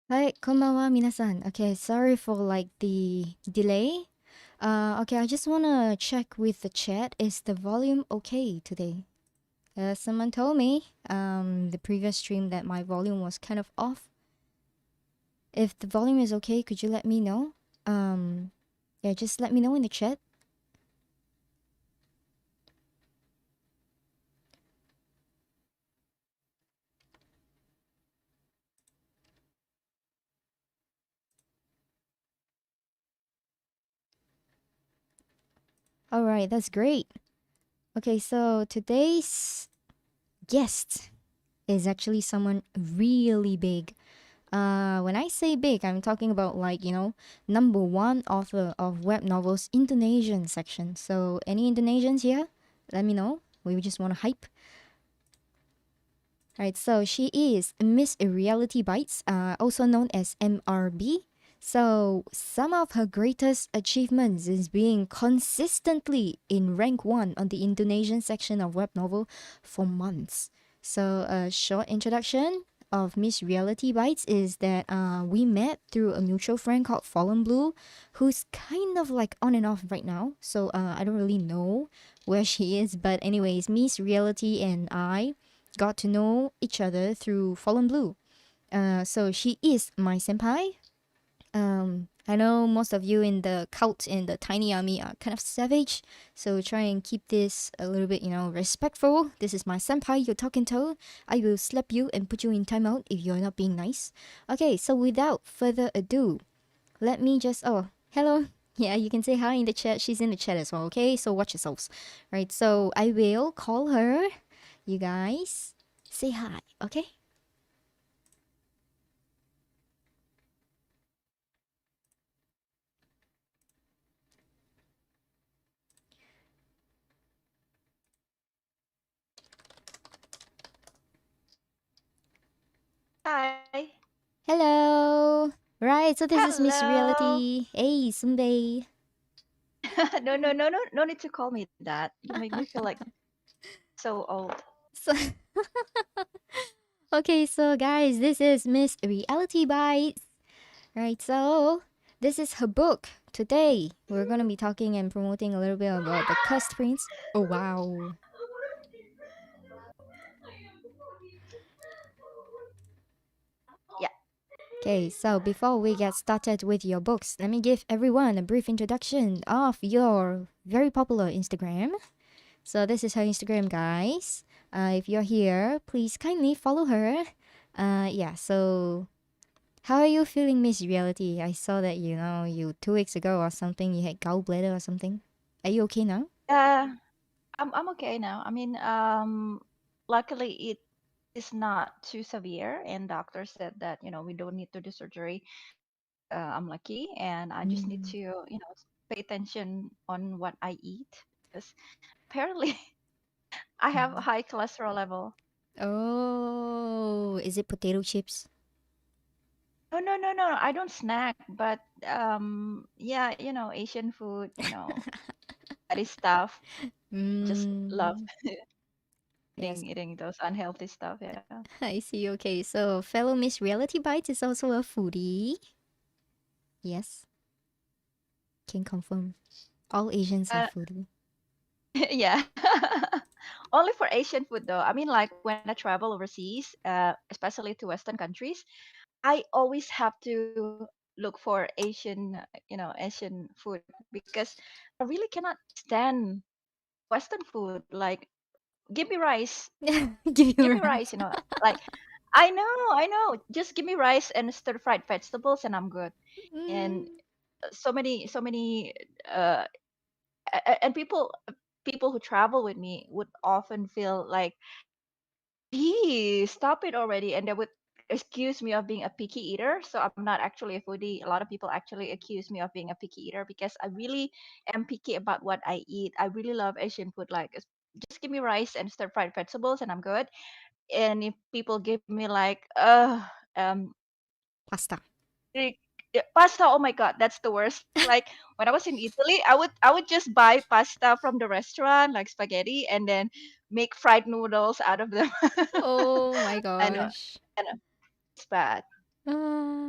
Hi, konbanwa, minasan. Okay, sorry for like the delay. Okay, I just wanna check with the chat. Is the volume okay today? Someone told me the previous stream that my volume was kind of off. If the volume is okay, could you let me know? Yeah, just let me know in the chat. All right, that's great. Okay, so today's guest is actually someone really big. When I say big, I'm talking about like, number one author of web novels Indonesian section. So any Indonesians here? Let me know. We just want to hype. Alright, so she is Miss Reality Bites, also known as MRB. So some of her greatest achievements is being consistently in rank 1 on the Indonesian section of web novel for months. So a short introduction of Miss Reality Bites is that we met through a mutual friend called Fallen Blue, who's kind of like on and off right now. So I don't really know where she is, but anyways, Miss Reality and I got to know each other through Fallen Blue. So she is my senpai. I know most of you in the cult in the tiny army are kind of savage, so try and keep this a little bit, respectful. This is my senpai you're talking to. I will slap you and put you in timeout if you're not being nice. Okay, so without further ado, let me just. Oh, hello. Yeah, you can say hi in the chat. She's in the chat as well, okay? So watch yourselves. Right, so I will call her. You guys say hi, okay? Hi. Hello. Right, so this is Miss Hello. Reality. Hey, Sunday. No need to call me that. You make me feel like so old. So, okay, so guys, this is Miss Reality Bites. Right, so this is her book. Today, we're gonna be talking and promoting a little bit about the Cursed Prince. Oh wow. Yeah. Okay, so before we get started with your books, let me give everyone a brief introduction of your very popular Instagram. So this is her Instagram, guys. If you're here, please kindly follow her. Yeah. So how are you feeling, Miss Reality? I saw that you 2 weeks ago or something you had gallbladder or something. Are you okay now? Uh, I'm okay now. I mean, luckily it is not too severe, and doctor said that we don't need to do surgery. I'm lucky, and I just need Mm. to pay attention on what I eat because apparently I have a high cholesterol level. Oh, is it potato chips? No. I don't snack, but yeah, Asian food, fatty stuff. Just love Mm. Yes, eating those unhealthy stuff. Yeah. I see. Okay, so fellow Miss Reality Bites is also a foodie. Yes, can confirm. All Asians are Uh, foodie. yeah. Only for Asian food though. I mean, like when I travel overseas, especially to Western countries, I always have to look for Asian food because I really cannot stand Western food. Like, give me rice, Give give you me right. rice. Like I know. Just give me rice and stir fried vegetables, and I'm good. And Mm. so many uh and people who travel with me would often feel like, "Gee, stop it already," and they would accuse me of being a picky eater. So I'm not actually a foodie. A lot of people actually accuse me of being a picky eater because I really am picky about what I eat. I really love Asian food. Like, just give me rice and stir fried vegetables, and I'm good. And if people give me like, um, Pasta. like, pasta, oh my god, that's the worst. Like when I was in Italy, I would just buy pasta from the restaurant, like spaghetti, and then make fried noodles out of them. Oh my I know, gosh. I know, it's bad.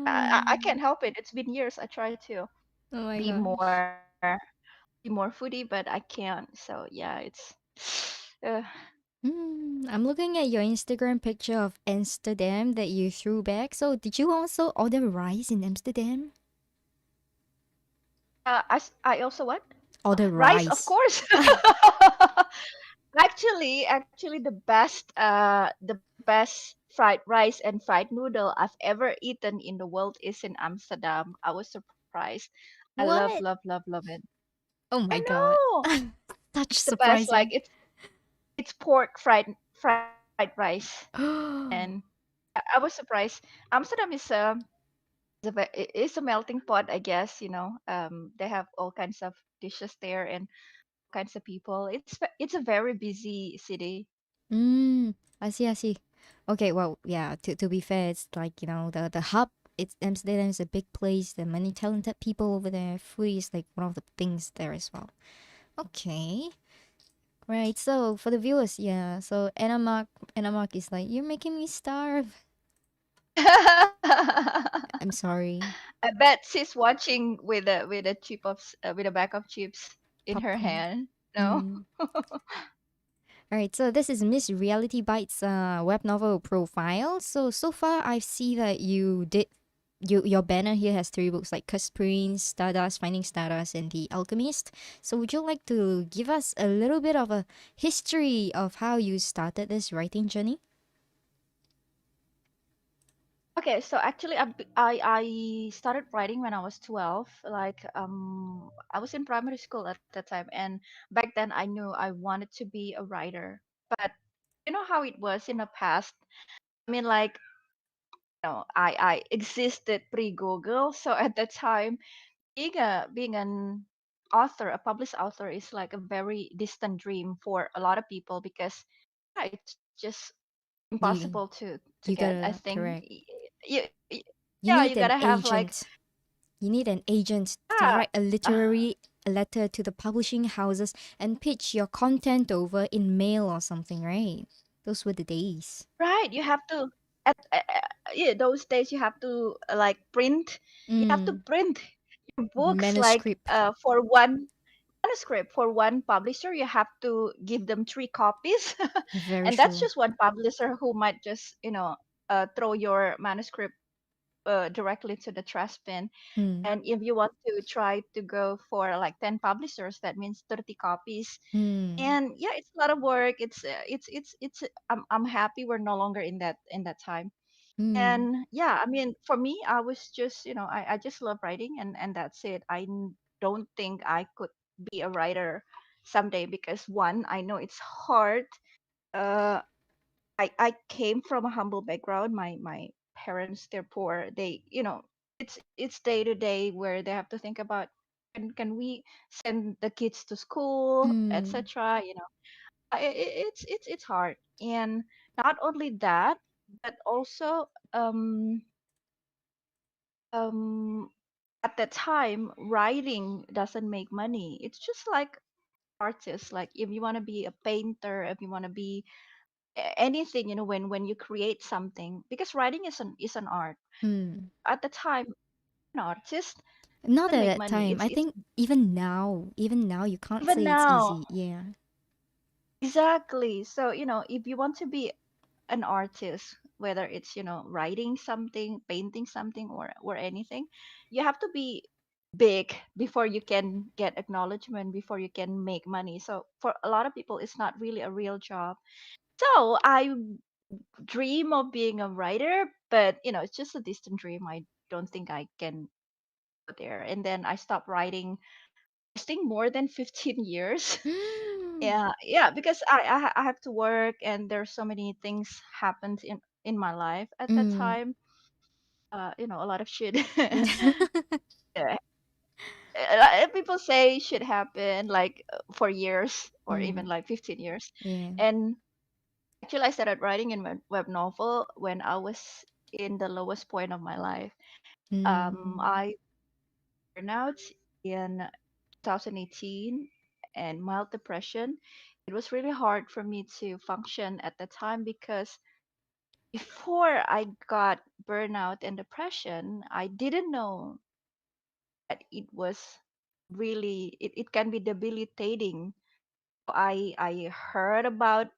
I Um, can't help it. It's been years. I try to oh my be gosh. more foodie, but I can't. So yeah, it's uh, I'm looking at your Instagram picture of Amsterdam that you threw back. So, did you also order rice in Amsterdam? I also what? Order Rice, of rice. course. Actually, the best fried rice and fried noodle I've ever eaten in the world is in Amsterdam. I was surprised. I love, What? love, love, love it. Oh I my god. know Such it's the best. Like surprising. it's pork fried rice, and I was surprised. Amsterdam is a melting pot, I guess. They have all kinds of dishes there and kinds of people. It's a very busy city. I see, I see. Okay, well, yeah, to be fair, it's like, the hub. It's Amsterdam is a big place. There are many talented people over there. Food is like one of the things there as well. Okay. Right. So for the viewers, yeah. So Anna Mark is like, you're making me starve. I'm sorry. I bet she's watching with a bag of chips in her Popcorn. hand. No. Mm. All right, so this is Miss Reality Bites web novel profile. So far I see that your banner here has three books like Cuss Prince, Stardust, Finding Stardust, and The Alchemist. So would you like to give us a little bit of a history of how you started this writing journey? Okay, so actually, I started writing when I was 12. Like, I was in primary school at that time, and back then I knew I wanted to be a writer. But you know how it was in the past. I mean, like, I existed pre-Google, so at that time, being an author, a published author, is like a very distant dream for a lot of people because yeah, it's just You impossible to you get. I gotta think correct. You yeah, you need an gotta have like agent. You need an agent to yeah, write a literary letter to the publishing houses and pitch your content over in mail or something, right? Those were the days. right. You have to yeah, those days you have to like print. You have to Mm, print your books like manuscript. for one manuscript for one publisher. You have to give them three copies, Very and that's true. just one publisher who might just throw your manuscript directly to the trash bin. Mm, And if you want to try to go for like 10 publishers, that means 30 copies. mm, And yeah, it's a lot of work. It's I'm happy we're no longer in that time. mm, And yeah, I mean, for me, I was just, I just love writing, and that's it. Don't think I could be a writer someday because one, I know it's hard. Uh, I came from a humble background. My parents, they're poor. It's day to day where they have to think about can we send the kids to school, mm, etc. It's hard, and not only that, but also um at that time writing doesn't make money. It's just like artists. Like if you want to be a painter, if you want to be anything, when you create something, because writing is an art. mm. At the time, an artist Not doesn't at make that money. time. I It's think even now, you can't even say it's now. easy. Yeah. Exactly. So if you want to be an artist, whether it's writing something, painting something, or anything, you have to be big before you can get acknowledgement, before you can make money. So for a lot of people, it's not really a real job. So I dream of being a writer, but it's just a distant dream. I don't think I can go there. And then I stopped writing, I think more than 15 years. Mm, Yeah, because I have to work, and there's so many things happened in my life at that mm. time. A lot of shit. Yeah. People say shit happen like for years or even Mm, like 15 years. yeah. And actually, I started writing in web novel when I was in the lowest point of my life. Mm, I burnout in 2018 and mild depression. It was really hard for me to function at the time because before I got burnout and depression, I didn't know that it was really it can be debilitating. I heard about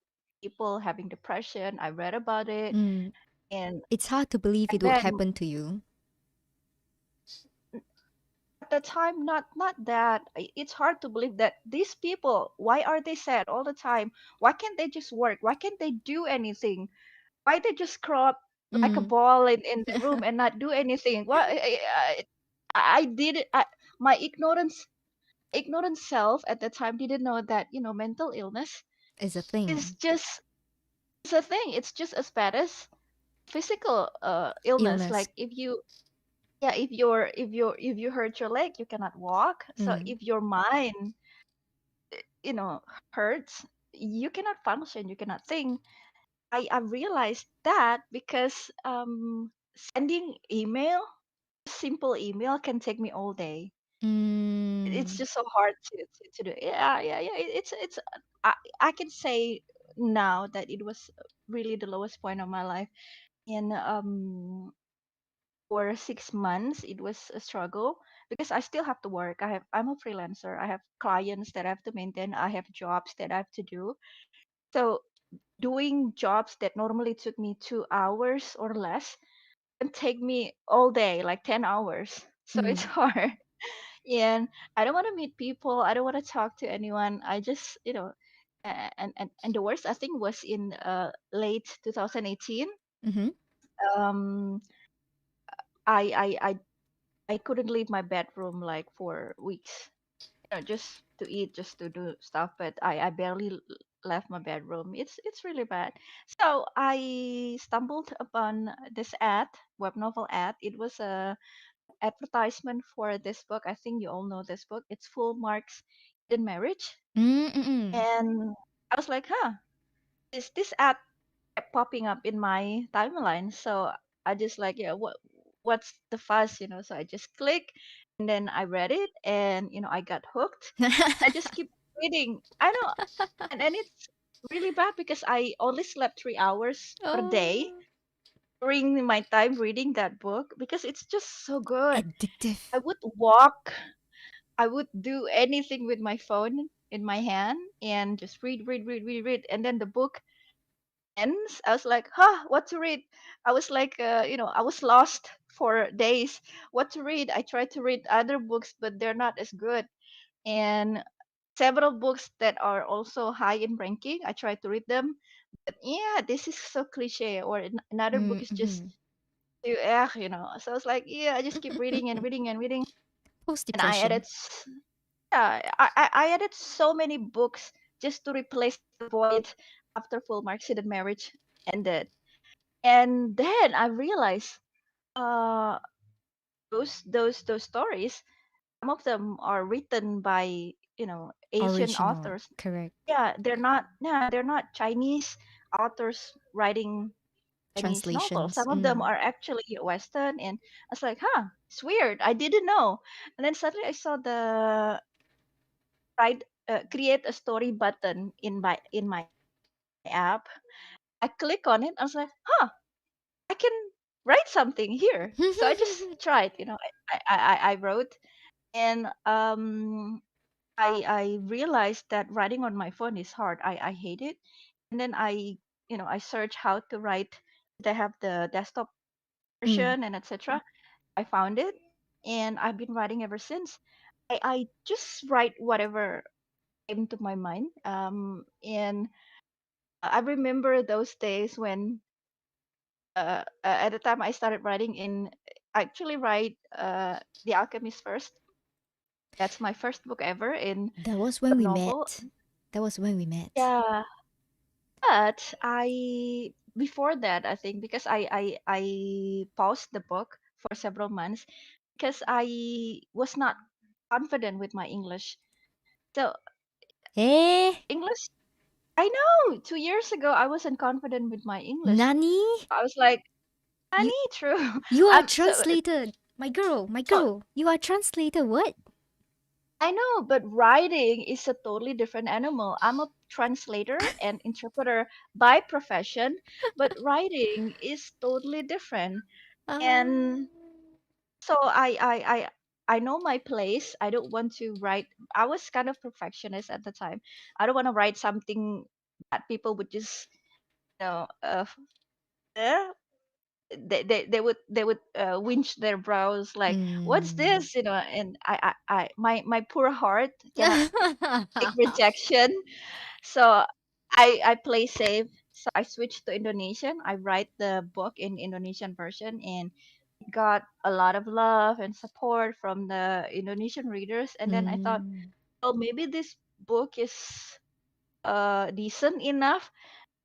people having depression. I read about it, Mm. and It's hard to believe it would then happen to you. at the time, not that it's hard to believe that these people, why are they sad all the time? Why can't they just work? Why can't they do anything? Why they just curl up like a Mm. ball in the room and not do anything? Why I did it. My ignorant self at the time didn't know that mental illness Is a is thing. just it's a thing. It's just as bad as physical illness. Illness. Like if you hurt your leg, you cannot walk. So Mm. if your mind you know hurts, you cannot function, you cannot think. I realized that because sending email, simple email, can take me all day. It's Mm. just so hard to do. Yeah. It's I can say now that it was really the lowest point of my life. And for 6 months it was a struggle because I still have to work. I'm a freelancer. I have clients that I have to maintain. I have jobs that I have to do. So doing jobs that normally took me 2 hours or less can take me all day, like 10 hours. So it's Mm. hard. And I don't want to meet people. I don't want to talk to anyone. I just, and the worst I think was in late 2018. Mm-hmm. Um, I I I I couldn't leave my bedroom like for weeks. Just to eat, just to do stuff. But I barely left my bedroom. It's really bad. So I stumbled upon this ad, web novel ad. It was a advertisement for this book. I think you all know this book. It's Full Marks in Marriage. Mm-mm. And I was like, huh, this ad kept popping up in my timeline. So I just like, yeah, what's the fuss, So I just click, and then I read it, and I got hooked. I just keep reading. I know, and it's really bad because I only slept 3 hours per day Oh. during my time reading that book because it's just so good. Addictive. I would walk, I would do anything with my phone in my hand and just read, and then the book ends. I was like, huh, what to read? I was like, I was lost for days. What to read? I tried to read other books, but they're not as good. And several books that are also high in ranking, I tried to read them. But yeah, this is so cliche. Or another book is just Mm-hmm. too, So I was like, yeah, I just keep reading and reading and reading. Post And I depression. added, yeah, I added so many books just to replace the void after Full Marks Hidden Marriage ended. And then I realized uh those stories, some of them are written by Asian Original. authors. Correct. They're not Chinese authors writing Chinese novels. Translations. Some of them Mm. are actually Western. And I was like, huh, it's weird, I didn't know. And then suddenly I saw the write create a story button in my app. I click on it. I was like, huh, I can write something here. So I just tried. I wrote, and I realized that writing on my phone is hard. I hate it. And then I searched how to write. They have the desktop Mm. version and etc. I found it, and I've been writing ever since. I just write whatever came to my mind. And I remember those days when at the time I started writing in I actually write The Alchemist first. That's my first book ever in That was when web we novel. met. That was when we met. Yeah, but I before that I think because I paused the book for several months because I was not confident with my English. So Eh? English, I know 2 years ago I wasn't confident with my English. Nani? I was like, You honey, true. you are So translator. My no, girl. You are translator. What? I know, but writing is a totally different animal. I'm a translator and interpreter by profession, but writing is totally different. Ah. And so I know my place. I don't want to write. I was kind of perfectionist at the time. I don't want to write something that people would just, you know, eh, they would winch their brows like, what's Mm. this, and my poor heart cannot take rejection. So I play safe. So I switched to Indonesian. I write the book in Indonesian version, and it got a lot of love and support from the Indonesian readers. And then I thought, Mm. well, maybe this book is decent enough.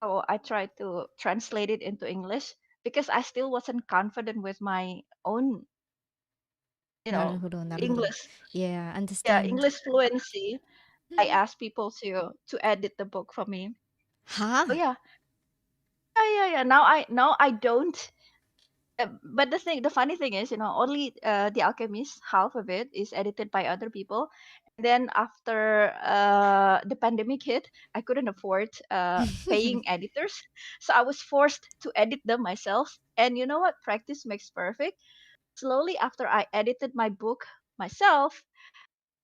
So I tried to translate it into English because I still wasn't confident with my own, Naruhodo, naruhodo. English. Yeah, Yeah, understand. English fluency. I asked people to edit the book for me. Huh? Oh yeah, yeah. Now I don't. But the funny thing is, only The Alchemist, half of it is edited by other people. And then after the pandemic hit, I couldn't afford paying editors, so I was forced to edit them myself. And you know what? Practice makes perfect. Slowly, after I edited my book myself,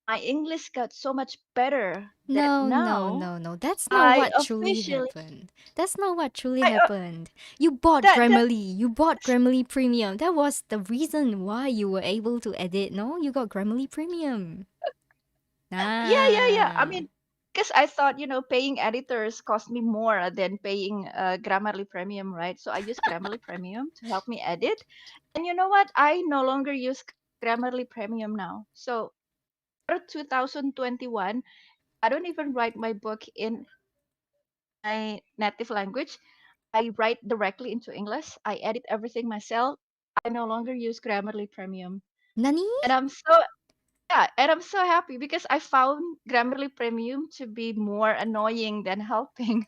my English got so much better that No, no, now no, no. That's not I what truly officially happened. That's not what truly I happened. You bought that Grammarly. You bought Grammarly Premium. That was the reason why you were able to edit. No, you got Grammarly Premium. yeah. I Ah. mean, because I thought, paying editors cost me more than paying Grammarly Premium, right? So I use Grammarly Premium to help me edit. And you know what? I no longer use Grammarly Premium now. So for 2021, I don't even write my book in my native language. I write directly into English. I edit everything myself. I no longer use Grammarly Premium. Nani? And I'm so Yeah, and I'm so happy because I found Grammarly Premium to be more annoying than helping.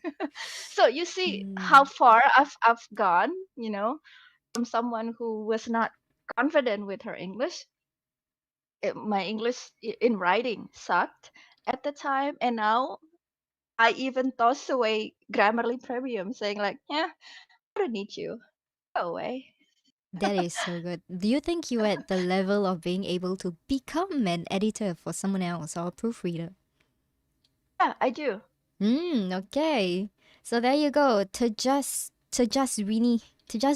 So you see how Hmm. far I've gone, from someone who was not confident with her English. My English in writing sucked at the time, and now I even toss away Grammarly Premium, saying like, "Yeah, I don't need you. Go away." That is so good. Do you think you're at the level of being able to become an editor for someone else or a proofreader? Yeah, I do. Okay. So there you go. To just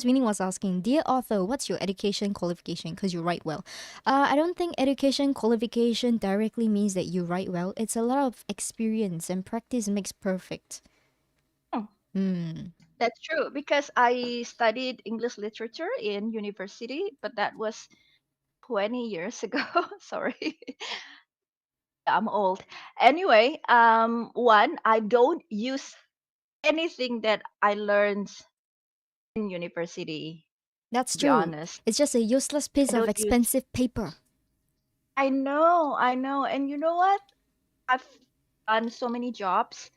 Winnie was asking, dear author, what's your education qualification? Because you write well. I don't think education qualification directly means that you write well. It's a lot of experience and practice makes perfect. Hmm. Hmm. That's true because I studied English literature in university, but that was 20 years ago. Sorry. I'm old. Anyway, one, I don't use anything that I learned in university, That's to be true. honest. It's just a useless piece I of don't use expensive paper. I know. And you know what? I've done so many jobs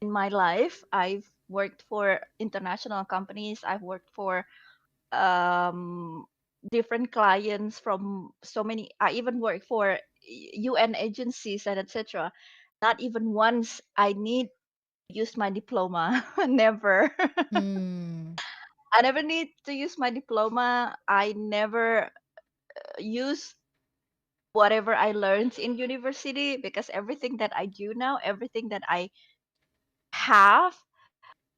in my life. I've worked for international companies. I've worked for um different clients from so many. I even work for UN agencies and etc. Not even once I need to use my diploma. Never. Hmm. I never need to use my diploma. I never use whatever I learned in university because everything that I do now, everything that I have,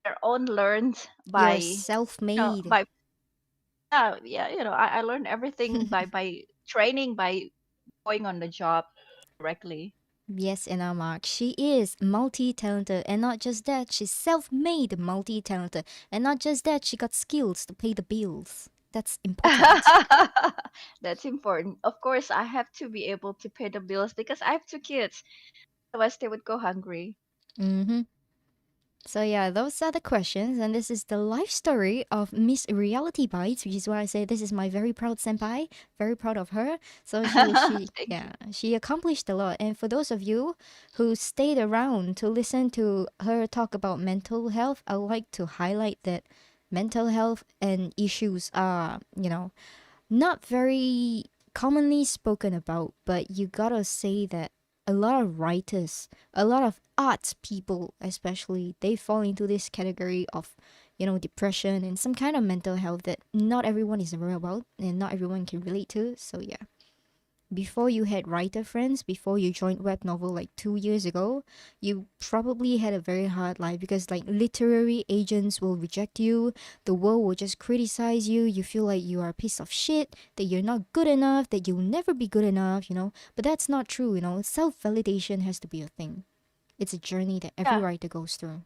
they're own learned You're by self-made. by yeah, I learned everything by training, by going on the job directly. Yes, Anna Mark. She is multi-talented, and not just that, she's self-made multi-talented, and not just that, she got skills to pay the bills. That's important. That's important. Of course, I have to be able to pay the bills because I have two kids. Otherwise, they would go hungry. Mm-hmm. So yeah, those are the questions, and this is the life story of Miss Reality Bites, which is why I say this is my very proud senpai. Very proud of her. So Thank you. she accomplished a lot. And for those of you who stayed around to listen to her talk about mental health, I would like to highlight that mental health and issues are, not very commonly spoken about, but you gotta say that. a lot of writers, a lot of arts people, especially, they fall into this category of, depression and some kind of mental health that not everyone is aware about and not everyone can relate to. So, yeah. Before you had writer friends, before you joined web novel like 2 years ago, you probably had a very hard life because like literary agents will reject you, the world will just criticize you, you feel like you are a piece of shit, that you're not good enough, that you'll never be good enough. But that's not true. Self validation has to be a thing. It's a journey that every Yeah, writer goes through.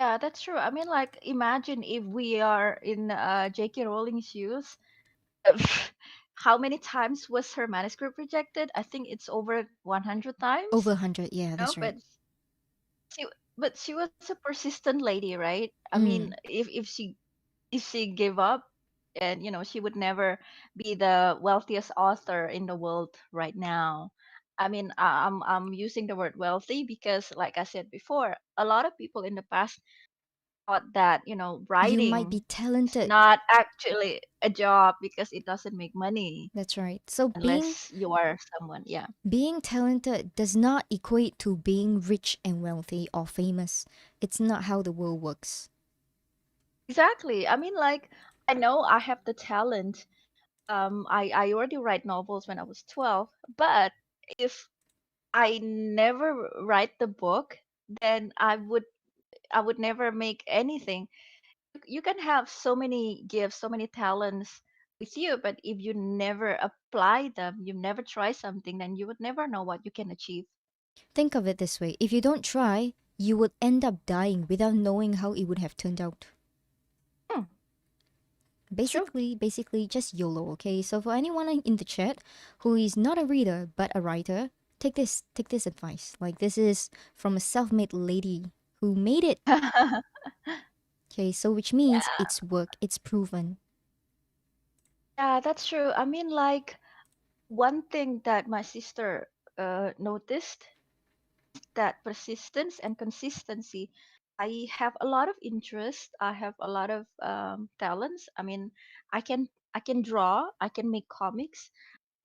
yeah, that's true. I mean, like, imagine if we are in J.K. Rowling's shoes. How many times was her manuscript rejected? I think it's over 100 Over times. 100, yeah, No, that's right. she, she was a persistent lady, right? I mean, Mm. if she gave up, and she would never be the wealthiest author in the world right now. I mean, I'm using the word wealthy because, like I said before, a lot of people in the past thought that You might be writing is talented. not actually a job because it doesn't make money That's right. So being unless you are someone. Yeah, Being talented does not equate to being rich and wealthy or famous. It's not how the world works. exactly. I mean, like, I know I have the talent. I already write novels when I was 12, but if I never write the book, then I would never make anything. You can have so many gifts, so many talents with you, but if you never apply them, you never try something, then you would never know what you can achieve. Think of it this way, if you don't try, you would end up dying without knowing how it would have turned out. Hmm, that's true. Basically, just YOLO, okay? So for anyone in the chat who is not a reader but a writer, take this advice. Like this is from a self-made lady who made it. Okay, so which means Yeah, it's work, it's proven. yeah, that's true. I mean, like, one thing that my sister noticed, that persistence and consistency. I have a lot of interest. I have a lot of talents. I mean, I can draw. I can make comics.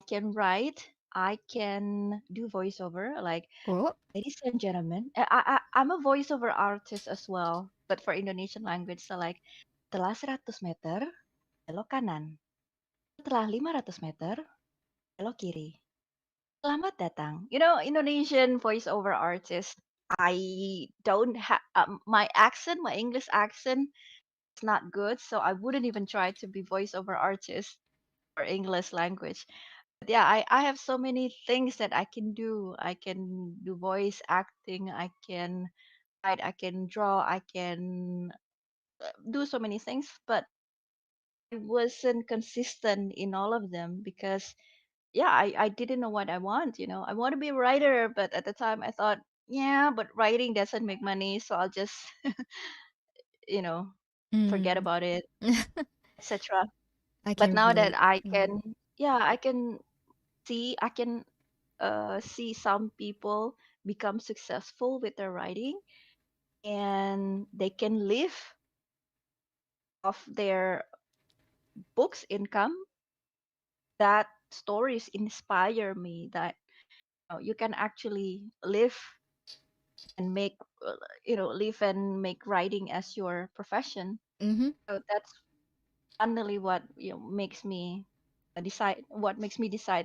I can write. I can do voiceover. Like, Oh, ladies and gentlemen, I'm a voiceover artist as well, but for Indonesian language. So like, setelah 100 meter belok kanan. Setelah 500 meter belok kiri. Selamat datang. Indonesian voiceover artist. I don't have my accent, my English accent is not good, so I wouldn't even try to be voiceover artist for English language. But yeah, I have so many things that I can do. I can do voice acting. I can write. I can draw. I can do so many things, but I wasn't consistent in all of them because yeah, I didn't know what I want. I want to be a writer, but at the time I thought, yeah, but writing doesn't make money, so I'll just, you know, forget mm. about it, etc. I But can now that relate. I Mm. can, yeah, I can see some people become successful with their writing, and they can live off their books income. That stories inspire me that you can actually live and make live and make writing as your profession. Mm-hmm. So that's finally what makes me decide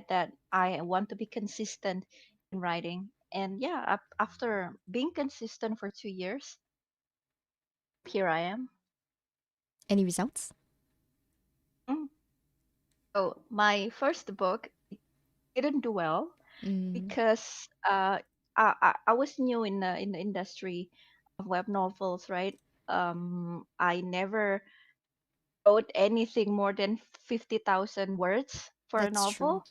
that I want to be consistent in writing. And yeah, after being consistent for 2 years, here I am. Any results? Mm. So my first book didn't do well Mm, because I was new in the industry of web novels, right? I never wrote anything more than 50,000 words for a that's true. novel.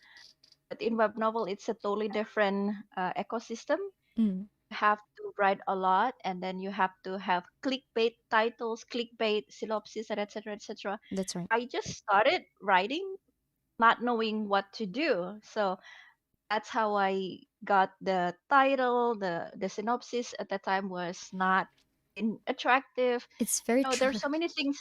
But in web novel, it's a totally different ecosystem. Mm, You have to write a lot, and then you have to have clickbait titles, clickbait synopsis, and etc. etc. that's right. I just started writing, not knowing what to do. So that's how I got the title. The synopsis at the time was not attractive. It's very There's true. so many things.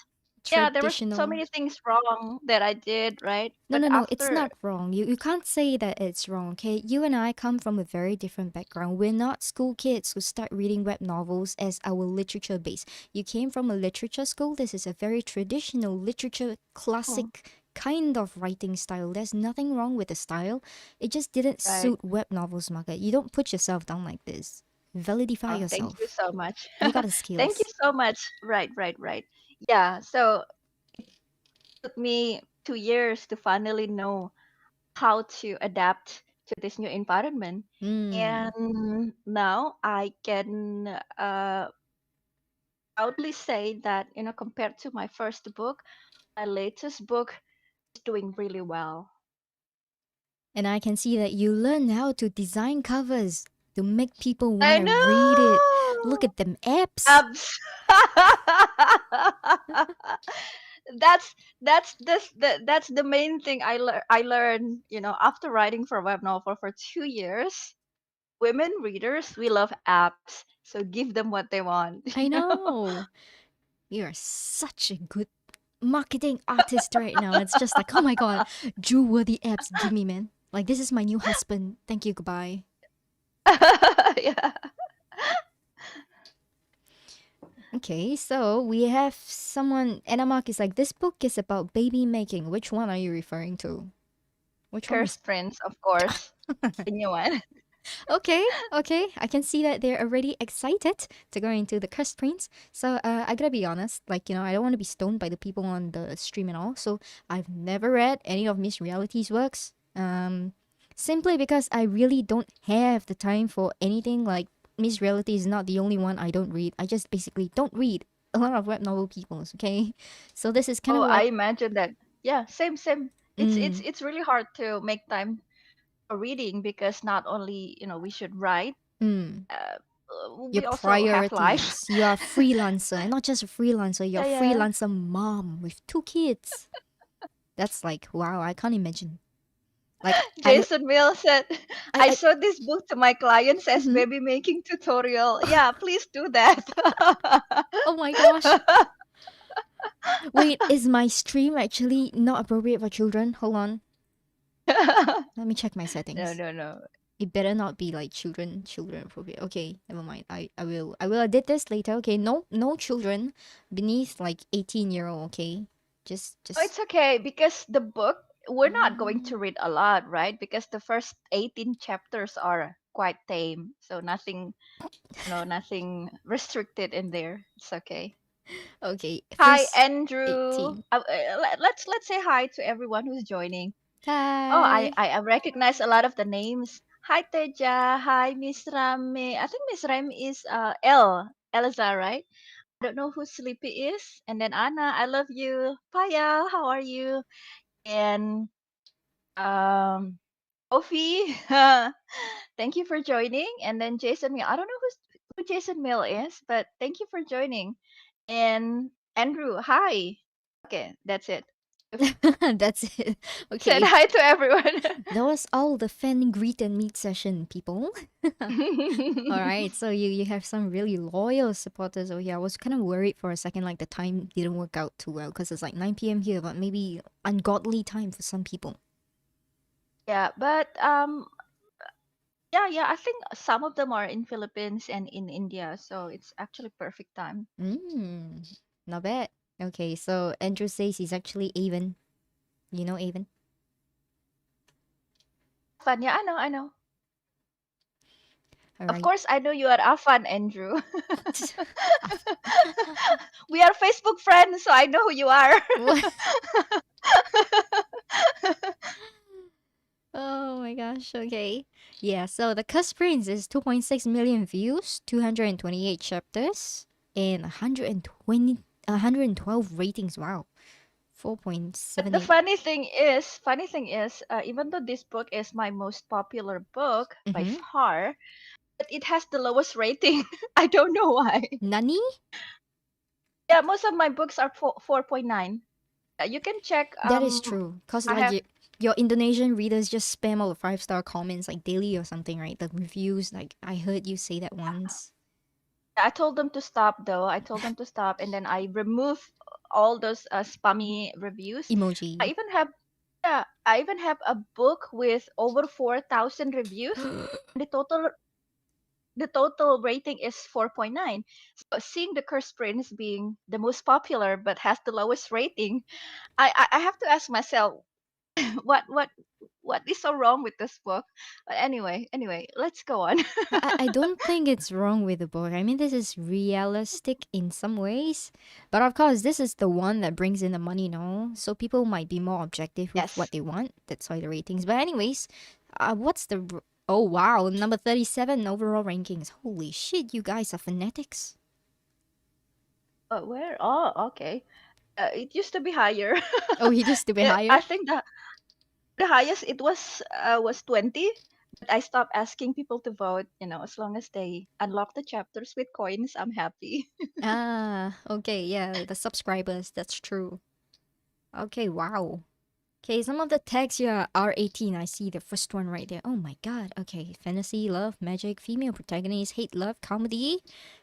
Yeah, there were so traditional. many things wrong that I did, right? No, But no, no, it's after, not wrong. You can't say that it's wrong, okay? You and I come from a very different background. We're not school kids who start reading web novels as our literature base. You came from a literature school. This is a very traditional literature, oh, classic kind of writing style. There's nothing wrong with the style. It just didn't right. suit web novels market. You don't put yourself down like this. Validify Oh, thank you yourself. so much. You got the Thank you skills. so much. Right, right, right. Yeah, so took me 2 years to finally know how to adapt to this new environment. Hmm. And now I can proudly say that, compared to my first book, my latest book is doing really well. And I can see that you learn how to design covers to make people want I to read it. Look know. at them apps. Abs. that's that's the main thing I learned, after writing for web novel for 2 years. Women readers, we love apps, so give them what they want. I know. You're such a good marketing artist right now. It's just like, oh my god, Drew-worthy apps, give me, man. Like, this is my new husband. Thank you, goodbye. Yeah. Okay, so we have someone, Anna Mark is like, this book is about baby making. Which one are you referring to? Which one is. Cursed Prince, of course, the new one. Okay, okay. I can see that they're already excited to go into the Cursed Prince. So I gotta be honest, like, I don't want to be stoned by the people on the stream and all. So I've never read any of Miss Reality's works. Simply because I really don't have the time for anything. Like, Miss Reality is not the only one I don't read. I just basically don't read a lot of web novel peoples, okay? So this is kind Oh, of I like, imagine that. Yeah, same, same. It's it's mm, it's really hard to make time for reading because not only, we should write, mm. uh, Your we also have lives. priorities. You are a freelancer, and not just a freelancer, you're Yeah, a yeah. freelancer mom with 2 kids. That's like, wow, I can't imagine. Like, Jason Mill said, I I saw this book to my clients as mhm. baby making tutorial. Yeah, please do that. Oh my gosh. Wait, is my stream actually not appropriate for children? Hold on. Let me check my No, settings. no, no. It better not be like children appropriate. Okay, never mind. I will edit this later. Okay, no children beneath like 18-year-old, okay? Just Oh, just it's okay because the book, we're not going to mm, read a lot, right? Because the first 18 chapters are quite tame. So nothing, nothing restricted in there. It's okay. okay, Hi, first Andrew. 18. Let's say hi to everyone who's joining. Oh, Hi. I recognize a lot of the names. Hi, Teja. Hi, Miss Rame. I think Miss Rame is Elza, right? I don't know who Sleepy is. And then Anna, I love you. Paya, how are you? And um, Kofi, thank you for joining. And then Jason Mill. I don't know who Jason Mill is, but thank you for joining. And Andrew, hi. Okay, that's it. That's it. Said Okay, hi to everyone. that was all the fan greet and meet session, people. All right, so you have some really loyal supporters over here. I was kind of worried for a second, like the time didn't work out too well because it's like 9 p.m. here, but maybe ungodly time for some people. Yeah, but yeah, yeah, I think some of them are in Philippines and in India, so it's actually perfect time. Not bad. Okay, so Andrew says he's actually Avon. You know Avon? Fun, yeah, I know. All Of right. course, I know you are Afan, Andrew. We are Facebook friends, so I know who you are. What? Oh my gosh, okay. Yeah, so The Cursed Prince is 2.6 million views, 228 chapters, and 112 ratings. Wow. But the 4.78. funny thing is, even though this book is my most popular book by Mm-hmm. far, but it has the lowest rating. I don't know why. Nani? Yeah, most of my books are 4.9. You can check. That is true. Because, I like, have. your Indonesian readers just spam all the 5-star comments, like, daily or something, right? The reviews, like, I heard you say that once. I told them to stop though. I told them to stop, and then I remove all those spammy reviews. I Emoji. even have yeah, I even have a book with over 4,000 reviews. The total rating is 4.9. So seeing the Cursed Prince being the most popular but has the lowest rating, I have to ask myself what what what is so wrong with this book. But anyway, let's go on. I don't think it's wrong with the book. I mean, this is realistic in some ways. But of course, this is the one that brings in the money, no? So people might be more objective with Yes. what they want. That's why the ratings. But, anyways, what's the. Oh, wow. Number 37 overall rankings. Holy shit, you guys are fanatics. Where? Oh, okay. It used to be higher. Oh, he used to be higher? I think the highest it was 20, but I stopped asking people to vote. As long as they unlock the chapters with coins, I'm happy. Ah, okay, yeah, the subscribers. That's true. Okay, wow. Okay, some of the tags here are 18. I see the first one right there. Oh my god. Okay, fantasy, love, magic, female protagonist, hate, love, comedy,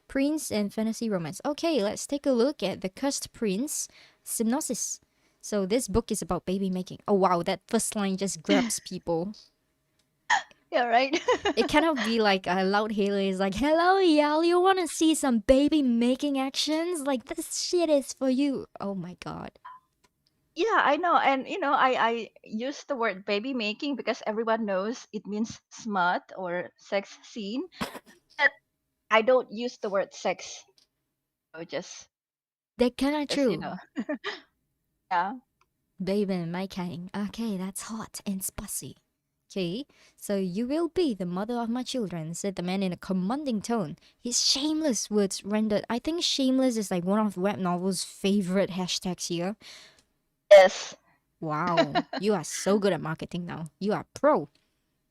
prince, and fantasy romance. Okay, let's take a look at the Cursed Prince synopsis. So this book is about baby making. Oh wow, that first line just grabs people. Yeah, right. It cannot be like a loud hailer is like, "Hello, y'all, you want to see some baby making actions? Like this shit is for you." Oh my god. Yeah, I know. And I use the word baby making because everyone knows it means smut or sex scene. But I don't use the word sex. So That kinda just true. yeah. Baby making. Okay, that's hot and spicy. Okay, so you will be the mother of my children, said the man in a commanding tone. His shameless words rendered. I think shameless is like one of Webnovel's favorite hashtags here. Yes. Wow, you are so good at marketing now. You are pro.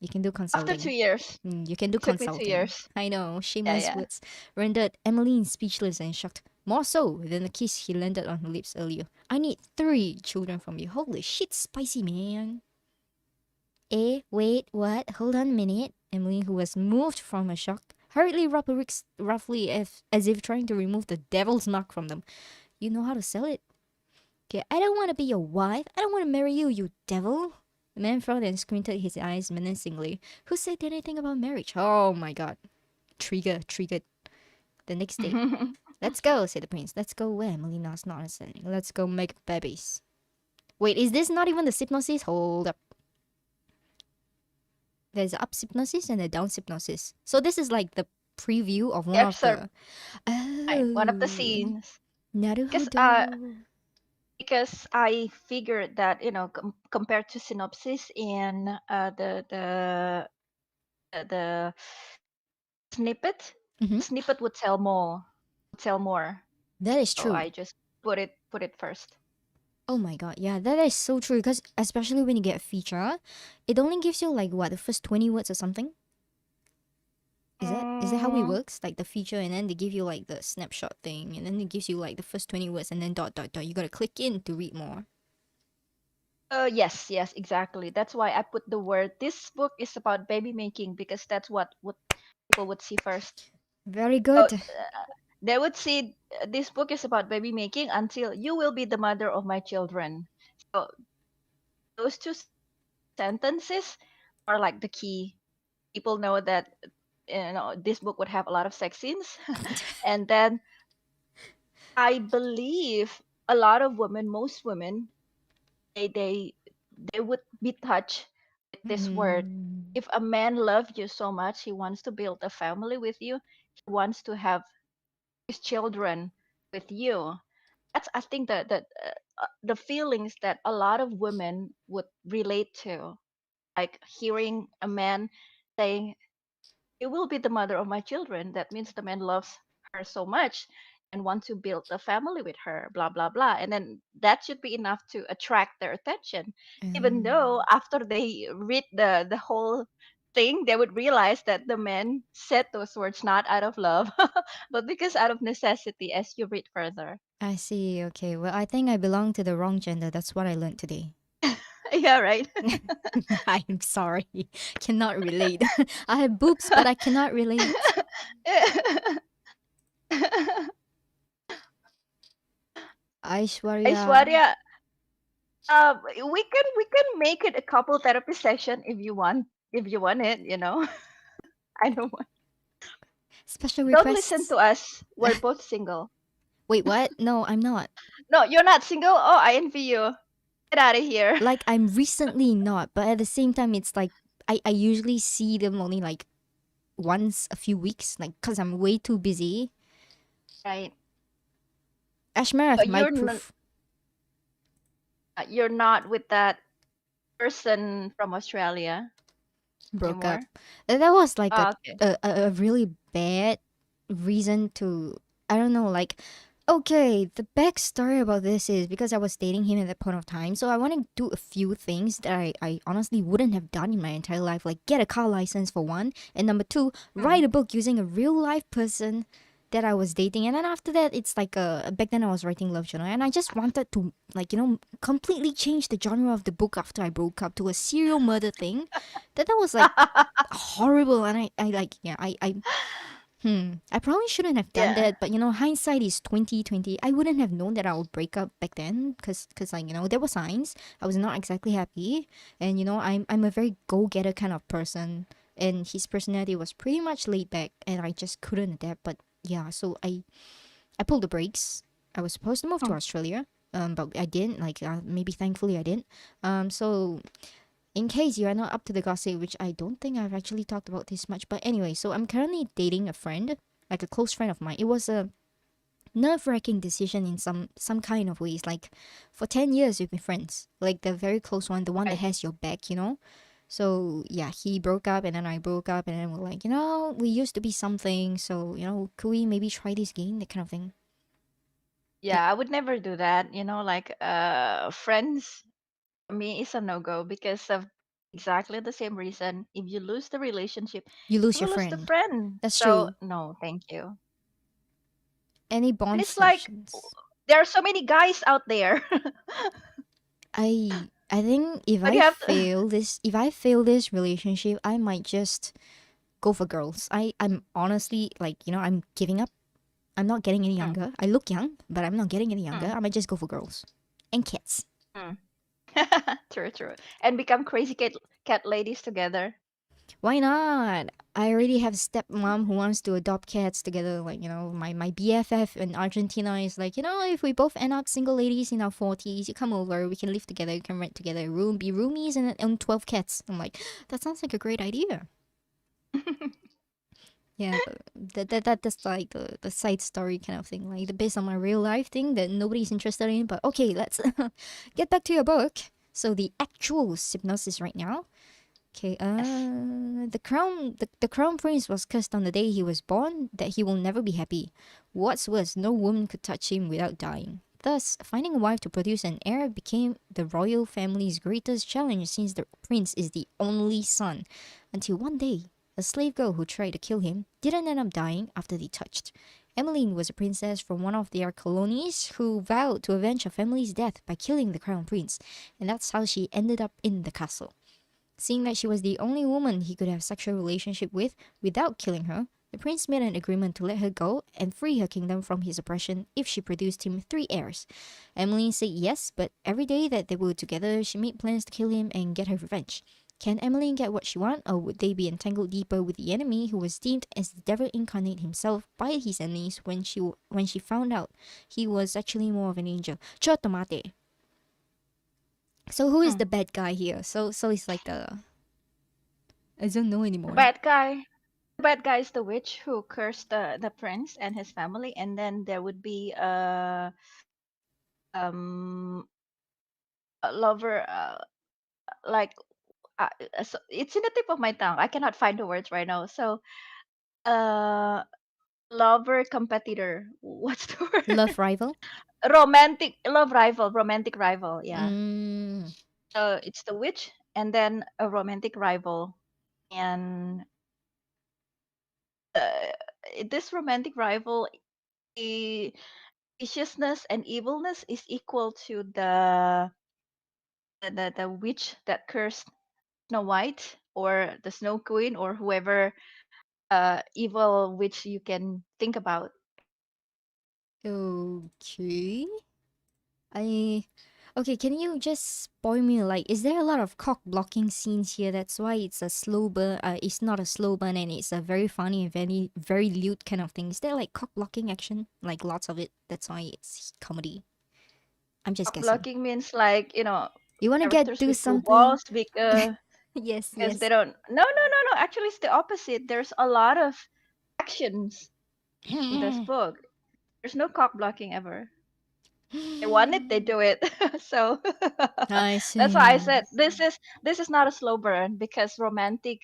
You can do After two consulting. years. You can do It took me two consulting. years. I know, Yeah, shameless yeah. words rendered Emmeline speechless and shocked. More so than the kiss he landed on her lips earlier. I need 3 children from you. Holy shit, spicy man. Wait, what? Hold on a minute. Emily, who was moved from her shock, hurriedly rubbed her wrists roughly as if trying to remove the devil's mark from them. You know how to sell it. Okay, I don't want to be your wife. I don't want to marry you, you devil. The man frowned and squinted his eyes menacingly. Who said anything about marriage? Oh my god. Triggered. The next day. Let's go, said the prince. Let's go where? Melina's not understanding. Let's go make babies. Wait, is this not even the hypnosis? Hold up. There's up hypnosis and a down hypnosis. So this is like the preview of one of Excerpt the. one of the Oh, scenes. Because Naruhodo. because I figured that compared to synopsis and the snippet, Mm-hmm. snippet would sell more. That is So true. I just put it first. Oh my god, yeah, that is so true. Because especially when you get a feature, it only gives you like what the first 20 words or something. Is that how it Mm, works? Like the feature, and then they give you like the snapshot thing, and then it gives you like the first 20 words, and then dot dot dot. You gotta click in to read more. yes, exactly. That's why I put the word. This book is about baby making because that's what people would see first. Very So good. they would see this book is about baby making until you will be the mother of my children. So those two sentences are like the key. People know that this book would have a lot of sex scenes, and then I believe a lot of women, most women, they would be touched with this word. Mm, If a man loves you so much, he wants to build a family with you. He wants to have his children with you. That's I think the feelings that a lot of women would relate to, like hearing a man saying, "You will be the mother of my children." That means the man loves her so much and want to build a family with her, blah blah blah. And then that should be enough to attract their attention. Even though um, after they read the whole thing, they would realize that the man said those words not out of love, but because out of necessity as you read further. I see. Okay. Well, I think I belong to the wrong gender. That's what I learned today. Yeah, right. I'm sorry. Cannot relate. I have boobs, but I cannot relate. Aishwarya. Aishwarya, we can make it a couple therapy session if you want it, you know. I don't want. Special Don't listen requests. to us. We're both single. Wait, what? No, I'm not. No, you're not single. Oh, I envy you. Get out of here. Like, I'm recently not, but at the same time, it's like I usually see them only like once a few weeks, like, because I'm way too busy. Right. Ashmarath But might proof you're not with that person from Australia broke up. anymore. That was like Ah, okay. a really bad reason to, I don't know, like, okay, the backstory about this is because I was dating him at that point of time, so I want to do a few things that I honestly wouldn't have done in my entire life, like get a car license for one, and number two, write Mm. a book using a real life person that I was dating. And then after that, it's like back then I was writing love journal, and I just wanted to, like, completely change the genre of the book after I broke up to a serial murder thing. That was like horrible. And I like, yeah, I probably shouldn't have done Yeah. that, but hindsight is 2020. I wouldn't have known that I would break up back then, cause like there were signs. I was not exactly happy, and I'm a very go getter kind of person, and his personality was pretty much laid back, and I just couldn't adapt. But yeah, so I pulled the brakes. I was supposed to move to Mm. Australia, but I didn't. Like, maybe thankfully I didn't. So in case you are not up to the gossip, which I don't think I've actually talked about this much, but anyway, so I'm currently dating a friend, like a close friend of mine. It was a nerve-wracking decision in some kind of ways. Like, for 10 years we've been friends, like the very close one, the one that Right. has your back. So yeah, he broke up and then I broke up, and then we're like, we used to be something, so could we maybe try this again, that kind of thing. It, Yeah, I would never do that. Like friends for me is a no go because of exactly the same reason. If you lose the relationship, you you lose your will lose the friend. friend. That's So true. no, thank you. Any And bond it's like sessions. there are so many guys out there. I think if But I you have to. fail this if I fail this relationship, I might just go for girls. I'm honestly, like, I'm giving up. I'm not getting any Mm, younger. I look young, but I'm not getting any younger. mm, I might just go for girls and cats. mm. True, true. And become crazy cat ladies together. Why not? I already have stepmom who wants to adopt cats together. Like, my BFF in Argentina is like, if we both end up single ladies in our 40s, you come over, we can live together, you can rent together a room, be roomies, and own 12 cats. I'm like, that sounds like a great idea. Yeah, but that's like the side story kind of thing, like the based on my real life thing that nobody's interested in. But okay, let's get back to your book. So the actual synopsis right now. Okay, Yes. the crown prince was cursed on the day he was born that he will never be happy. What's worse, no woman could touch him without dying. Thus, finding a wife to produce an heir became the royal family's greatest challenge since the prince is the only son. Until one day, a slave girl who tried to kill him didn't end up dying after they touched. Emmeline was a princess from one of their colonies who vowed to avenge her family's death by killing the crown prince, and that's how she ended up in the castle. Seeing that she was the only woman he could have sexual relationship with without killing her, the prince made an agreement to let her go and free her kingdom from his oppression if she produced him 3 heirs. Emmeline said yes, but every day that they were together, she made plans to kill him and get her revenge. Can Emmeline get what she wants, or would they be entangled deeper with the enemy who was deemed as the devil incarnate himself by his enemies when she found out he was actually more of an angel? Chotto mate. So who is Mm. the bad guy here? So it's like I don't know The anymore. bad guy. The bad guy is the witch who cursed the prince and his family, and then there would be um a lover like so it's in the tip of my tongue. I cannot find the words right now. So uh lover competitor. What's the word? Love rival? Romantic love rival, romantic rival. Yeah. Mm. So it's the witch and then a romantic rival, and uh, this romantic rival, the viciousness and evilness is equal to the witch that cursed Snow White or the Snow Queen or whoever evil witch you can think about. Okay. I okay, can you just spoil me? Like, is there a lot of cock blocking scenes here? That's why it's a slow burn. It's not a slow burn, and it's a very funny and very lewd kind of thing. Is there like cock blocking action? Like lots of it. That's why it's comedy. I'm just guessing. Blocking means like, You want to get characters do with blue something? balls because Yes, they yes. don't. No, no, no, no. Actually, it's the opposite. There's a lot of actions in this book. There's no cock blocking ever. They want it, they do it. So I that's why I see. said this is not a slow burn because romantic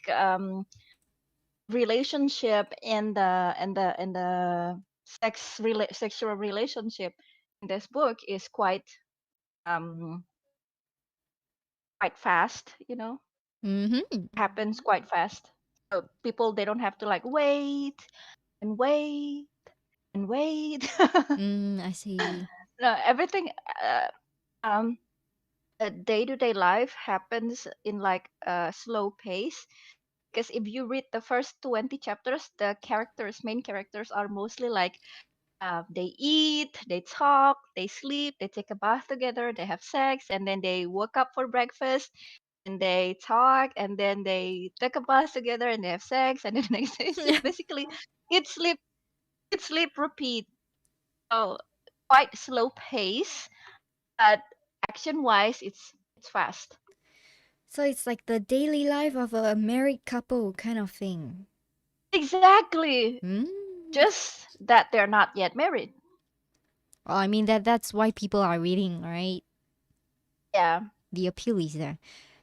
relationship and the sexual relationship in this book is um quite fast, Mm-hmm. happens quite fast. So people they don't have to like wait and wait and wait. I see. No, everything uh, um day-to-day life happens in like a slow pace because if you read the first 20 chapters the main characters are mostly like they eat, they talk, they sleep, they take a bath together, they have sex, and then they wake up for breakfast and they talk, and then they take a bath together and they have sex, and then the next day it's just basically eat, sleep, eat, sleep, repeat. So quite slow pace, but action-wise, it's fast. So it's like the daily life of a married couple kind of thing. Exactly. Mm. Just that they're not yet married. Well, I mean that's why people are reading, right? Yeah. The appeal is there.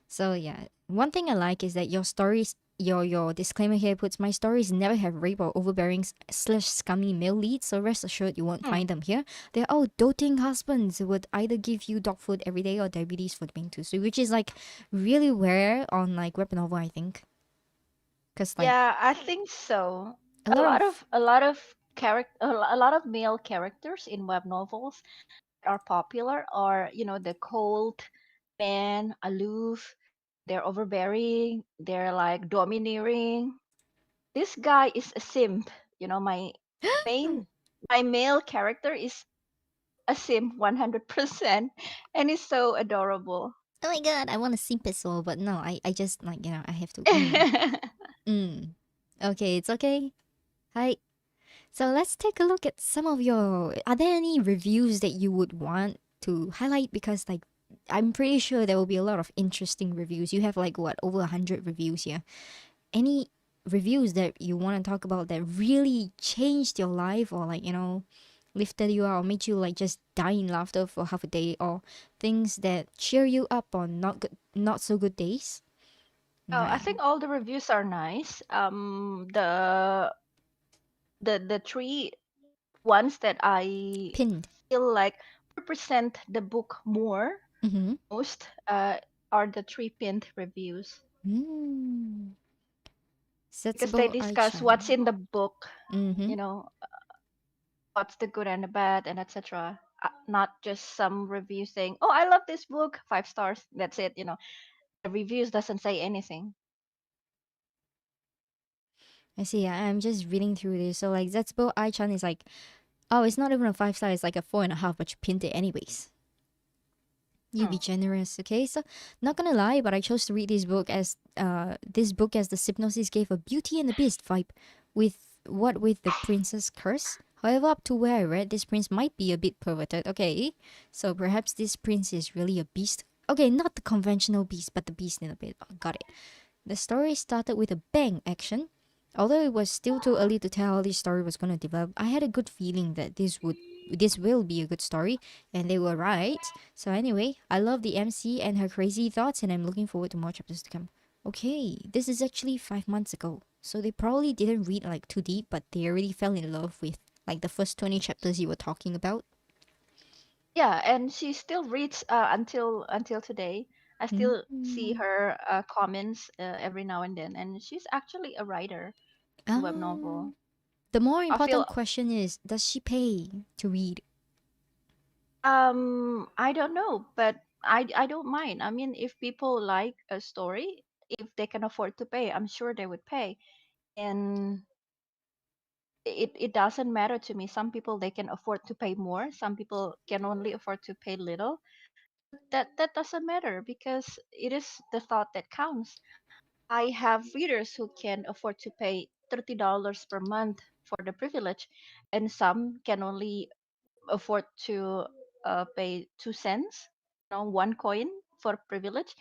So yeah, one thing I like is that your stories, your disclaimer here puts my stories never have rape or overbearing slash scummy male leads. So rest assured you won't Hmm. find them here. They're all doting husbands who would either give you dog food every day or diabetes for being too sweet, which is like really rare on like web novel, I think, because like Yeah, I think so. a A lot lot of of a lot of a lot of male characters in web novels are popular are, the cold man, aloof, they're overbearing, they're like domineering. This guy is a simp. My my male character is a simp 100% and is so adorable. oh my god, I want to simp as well, but no, I just like I have to. Mm. Okay, it's okay. Hi. So let's take a look at some of your. Are there any reviews that you would want to highlight? Because like, I'm pretty sure there will be a lot of interesting reviews. You have like what over 100 reviews here. Any reviews that you want to talk about that really changed your life, or like lifted you out, or made you like just die in laughter for half a day, or things that cheer you up on not so good days? Oh, I Right. think all the reviews are nice. The three ones that I Pinned. feel like represent the book Mm-hmm. most are the three pinned reviews Mm. because they Setsubo discuss what's Aichan. in the book, Mm-hmm. you know, what's the good and the bad and etc. Not just some review saying, "Oh, I love this book, 5 stars." That's it. The reviews doesn't say anything. I see. I'm just reading through this. So like Zetsubo Ai-chan is like, oh, it's not even a 5 star. It's like a 4.5, but you pinned it anyways. You Hmm. be generous, okay? So, not gonna lie, but I chose to read this book as the Hypnosis gave a Beauty and the Beast vibe, with the Princess Curse. However, up to where I read, this prince might be a bit perverted. Okay, so perhaps this prince is really a beast. Okay, not the conventional beast, but the beast in a bit. Oh, got it. The story started with a bang action. Although it was still too early to tell how this story was going to develop, I had a good feeling that this will be a good story, and they were right. So anyway, I love the MC and her crazy thoughts, and I'm looking forward to more chapters to come. Okay, this is actually 5 months ago, so they probably didn't read like too deep, but they already fell in love with like the first 20 chapters you were talking about. Yeah, and she still reads until today. I still see Mm. her comments every now and then, and she's actually a writer in web Ah, novel. the more I feel important question is, does she pay to read? I don't know, but I don't mind. I mean, if people like a story, if they can afford to pay, I'm sure they would pay. And it doesn't matter to me. Some people, they can afford to pay more, some people can only afford to pay little. That doesn't matter, because it is the thought that counts. I have readers who can afford to pay $30 per month for the privilege, and some can only afford to pay 2 cents, one coin for privilege,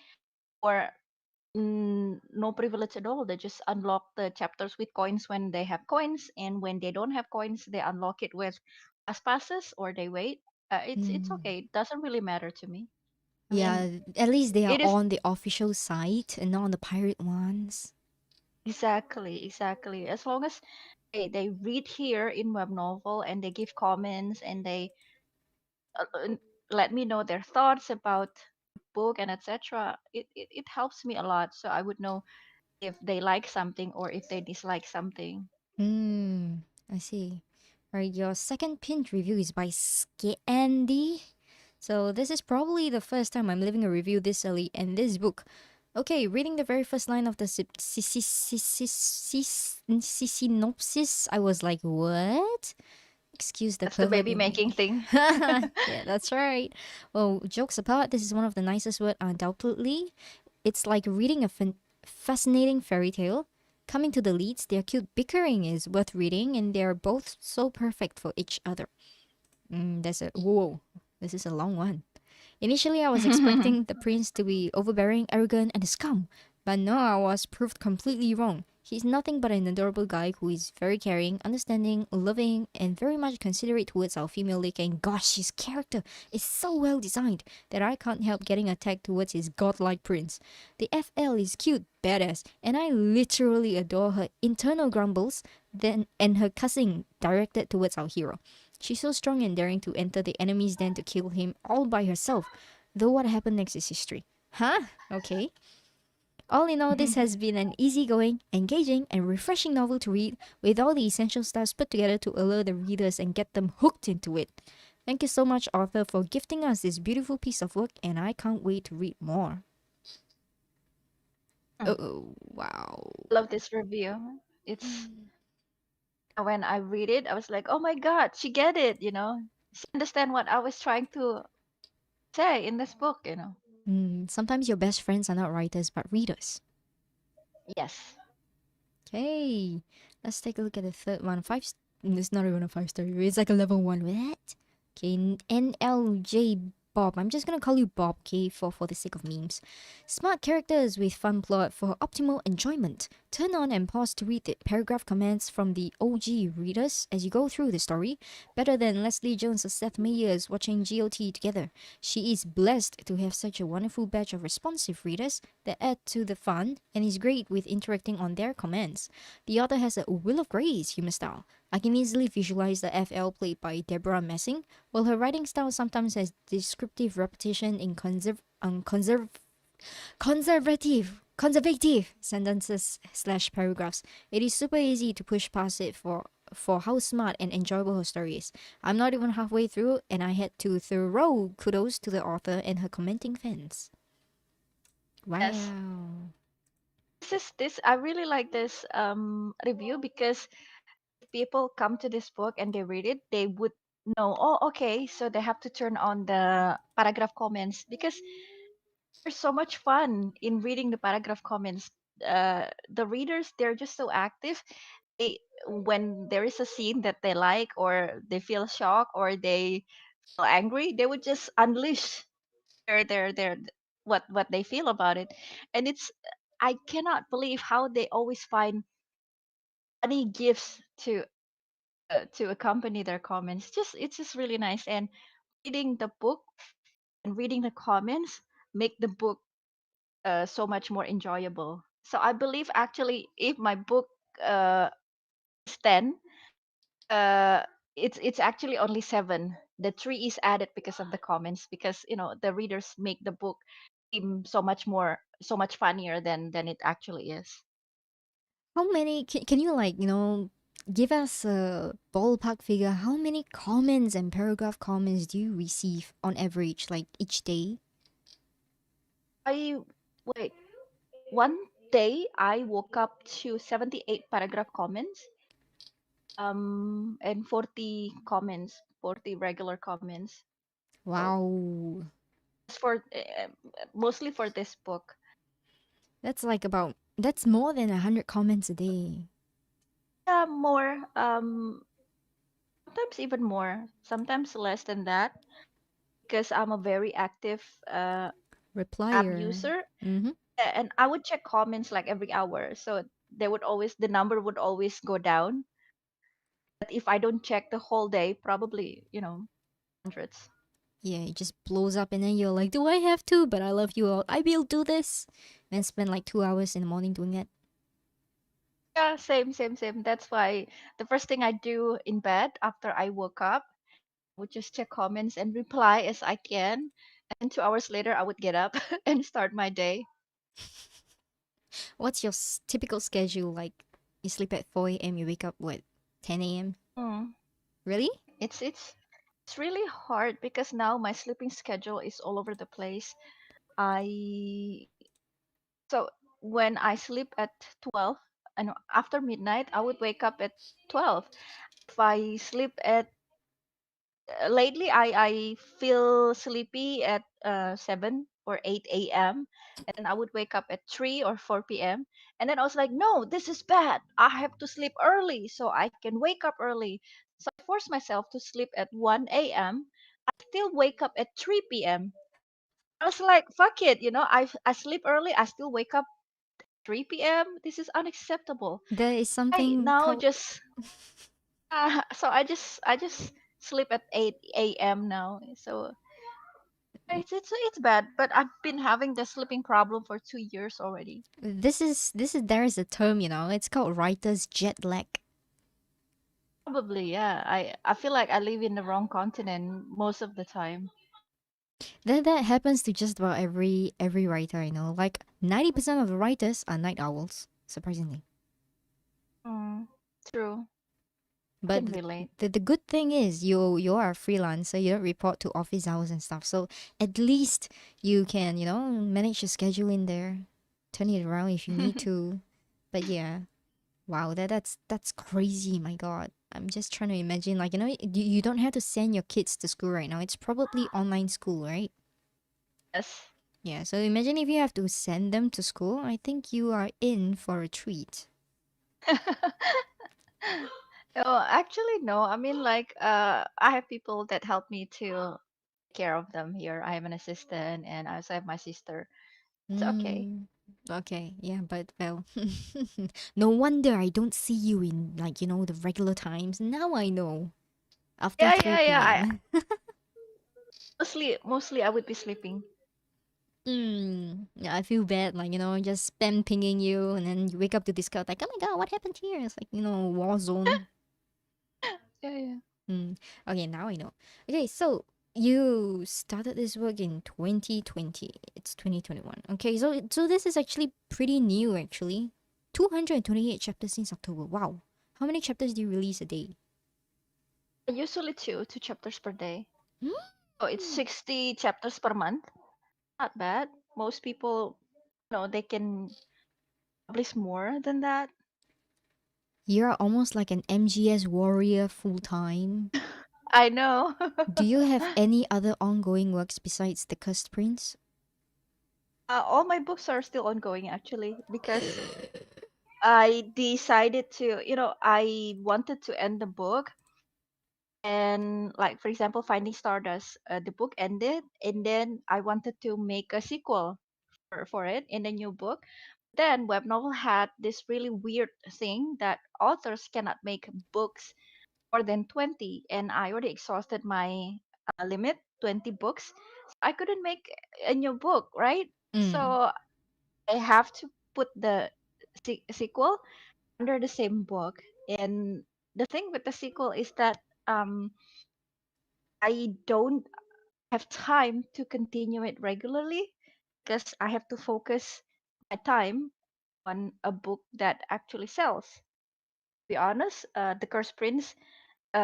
or no privilege at all. They just unlock the chapters with coins when they have coins, and when they don't have coins, they unlock it with fast passes, or they wait. It's Mm. okay. It doesn't really matter to me. I mean, Yeah, at least they are it is on the official site and not on the pirate ones. exactly. As long as they read here in web novel, and they give comments, and they let me know their thoughts about the book and etc. It helps me a lot, so I would know if they like something or if they dislike something. Hmm, I see. Alright, your second pinned review is by Andy. So this is probably the first time I'm leaving a review this early in this book. Okay, reading the very first line of the synopsis, I was like, what? Excuse the That's the pervert baby in making me. thing. Yeah, that's right. Well, jokes apart, this is one of the nicest words, undoubtedly. It's like reading a fascinating fairy tale. Coming to the leads, their cute bickering is worth reading, and they're both so perfect for each other. That's a whoa. This is a long one. Initially, I was expecting the prince to be overbearing, arrogant, and a scum, but no, I was proved completely wrong. He's nothing but an adorable guy who is very caring, understanding, loving, and very much considerate towards our female lead. And gosh, his character is so well designed that I can't help getting attacked towards his godlike prince. The FL is cute, badass, and I literally adore her internal grumbles then and her cussing directed towards our hero. She's so strong and daring to enter the enemy's den to kill him all by herself. Though what happened next is history. Huh? Okay. All in all, this has been an easygoing, engaging, and refreshing novel to read with all the essential stuffs put together to allure the readers and get them hooked into it. Thank you so much, author, for gifting us this beautiful piece of work, and I can't wait to read more. Oh, wow. Love this review. It's when I read it, I was like, oh my god, she get it. She understand what I was trying to say in this book. Sometimes your best friends are not writers but readers. Yes. Okay, let's take a look at the third one. It's not even a 5 star review. It's like a level 1. What? Okay, NLJ Bob. I'm just gonna call you Bob, okay, for the sake of memes. Smart characters with fun plot for optimal enjoyment. Turn on and pause to read the paragraph comments from the OG readers as you go through the story. Better than Leslie Jones or Seth Meyers watching GOT together. She is blessed to have such a wonderful batch of responsive readers that add to the fun and is great with interacting on their comments. The author has a Will of Grace humor style. I can easily visualize the FL played by Deborah Messing, while her writing style sometimes has descriptive repetition in conservative sentences slash paragraphs. It is super easy to push past it for how smart and enjoyable her story is. I'm not even halfway through, and I had to throw kudos to the author and her commenting fans. Yes. Wow. This I really like this review, because if people come to this book and they read it, they would know, oh, okay, so they have to turn on the paragraph comments, because there's so much fun in reading the paragraph comments. The readers, they're just so active. They When there is a scene that they like, or they feel shocked, or they feel angry, they would just unleash their what they feel about it. And I cannot believe how they always find funny gifts to accompany their comments. Just It's just really nice. And reading the book and reading the comments make the book so much more enjoyable. So I believe, actually, if my book uh, is 10, uh, it's actually only 7. The 3 is added because of the comments, because the readers make the book seem so much funnier than it actually is. How many can you like, give us a ballpark figure? How many comments and paragraph comments do you receive on average, like each day? I Wait, one day I woke up to 78 paragraph comments. and 40 comments, 40 regular comments. So Wow. it's for mostly for this book. That's more than 100 comments a day. Yeah, more. Sometimes even more. Sometimes less than that because I'm a very active app Replier. user. Mm-hmm. And I would check comments like every hour. So they would always the number would always go down. But if I don't check the whole day, probably, hundreds. Yeah, it just blows up and then you're like, do I have to? But I love you all. I will do this. And spend like 2 hours in the morning doing that. Yeah, same, same, same. That's why the first thing I do in bed after I woke up would just check comments and reply as I can. And 2 hours later, I would get up and start my day. What's your typical schedule? Like, you sleep at 4 a.m., you wake up, what, 10 a.m.? Mm. Really? It's really hard because now my sleeping schedule is all over the place. I so when I sleep at 12 and after midnight, I would wake up at 12. If I sleep at lately I feel sleepy at 7 or 8 a.m. and then I would wake up at 3 or 4 p.m. and then I was like, no, this is bad. I have to sleep early so I can wake up early. So I forced myself to sleep at 1 a.m. I still wake up at 3 p.m. I was like, fuck it, I sleep early, I still wake up 3 p.m. This is unacceptable. There is I something now called. just so I just sleep at 8 a.m. now. So it's bad, but I've been having the sleeping problem for 2 years already. There is a term, it's called writer's jet lag. Probably, yeah. I feel like I live in the wrong continent most of the time. That happens to just about every writer I know. Like 90% of the writers are night owls, surprisingly. Mm, true. I But can relate. the good thing is you are a freelancer, you don't report to office hours and stuff. So at least you can, manage your schedule in there, turn it around if you need to. But yeah, wow, that's crazy, my god. I'm just trying to imagine, like, you don't have to send your kids to school right now. It's probably online school, right? Yes. Yeah, so imagine if you have to send them to school. I think you are in for a treat. Oh, actually, no. I mean, like, I have people that help me to take care of them here. I have an assistant, and I also have my sister. It's okay. Mm, okay, yeah, but well, no wonder I don't see you in, like, the regular times. Now I know. After Yeah, yeah, yeah. 3 I p.m. mostly I would be sleeping. Yeah, I feel bad, like, just spam pinging you, and then you wake up to discover, like, oh my god, what happened here? It's like, war zone. Yeah, yeah. Mm. Okay, now I know. Okay, so you started this work in 2020. It's 2021. Okay, so this is actually pretty new, actually. 228 chapters since October. Wow. How many chapters do you release a day? Usually two chapters per day. Hmm? So it's 60 chapters per month. Not bad. Most people, they can publish more than that. You're almost like an MGS warrior full time. I know. Do you have any other ongoing works besides The Cursed Prince? All my books are still ongoing actually because I decided I wanted to end the book and like for example Finding Stardust, the book ended and then I wanted to make a sequel for it in the new book. Then Webnovel had this really weird thing that authors cannot make books more than 20 and I already exhausted my limit, 20 books. So I couldn't make a new book, right? Mm. So I have to put the sequel under the same book. And the thing with the sequel is that um, I don't have time to continue it regularly because I have to focus my time on a book that actually sells. To be honest, The Cursed Prince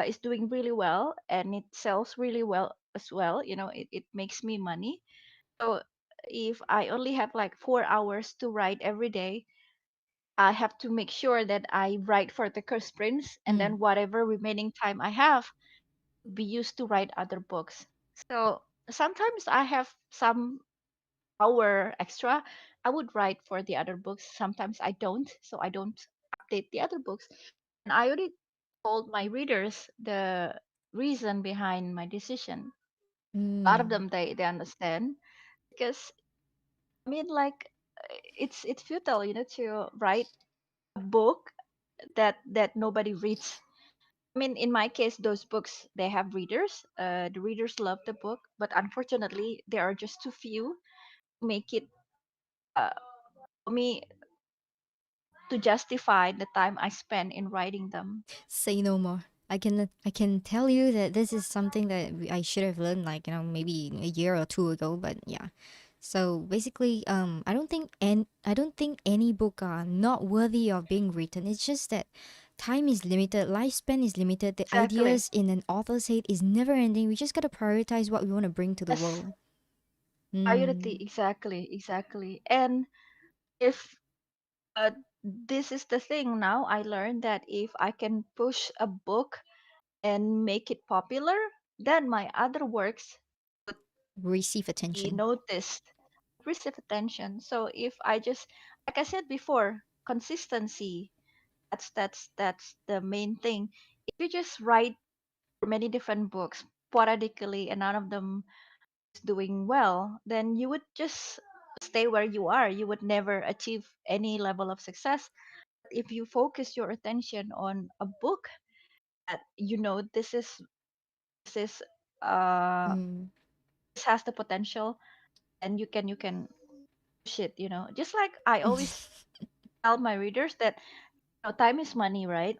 is doing really well and it sells really well as well. It makes me money. So if I only have like 4 hours to write every day, I have to make sure that I write for the Curse Prince, and Mm. then whatever remaining time I have be used to write other books. So sometimes I have some hour extra. I would write for the other books. Sometimes I don't, so I don't update the other books. And I already told my readers the reason behind my decision. A lot of Mm. them they understand because I mean like it's futile, to write a book that nobody reads. I mean, in my case, those books they have readers. The readers love the book, but unfortunately, there are just too few to make it uh, for me to justify the time I spend in writing them. Say no more. I can tell you that this is something that I should have learned, like, maybe a year or two ago, but yeah. So basically, I don't think any book are not worthy of being written. It's just that time is limited, lifespan is limited, the Exactly. ideas in an author's head is never ending. We just gotta prioritize what we want to bring to the Yes, world. priority. Mm. Exactly, exactly. And if uh, this is the thing now, I learned that if I can push a book and make it popular, then my other works Receive be attention. noticed, receive attention. So if I just, like I said before, consistency, that's the main thing. If you just write many different books sporadically and none of them is doing well, then you would just stay where you are. You would never achieve any level of success. If you focus your attention on a book that this is uh Mm. this has the potential, and you can push it, just like I always tell my readers that time is money, right?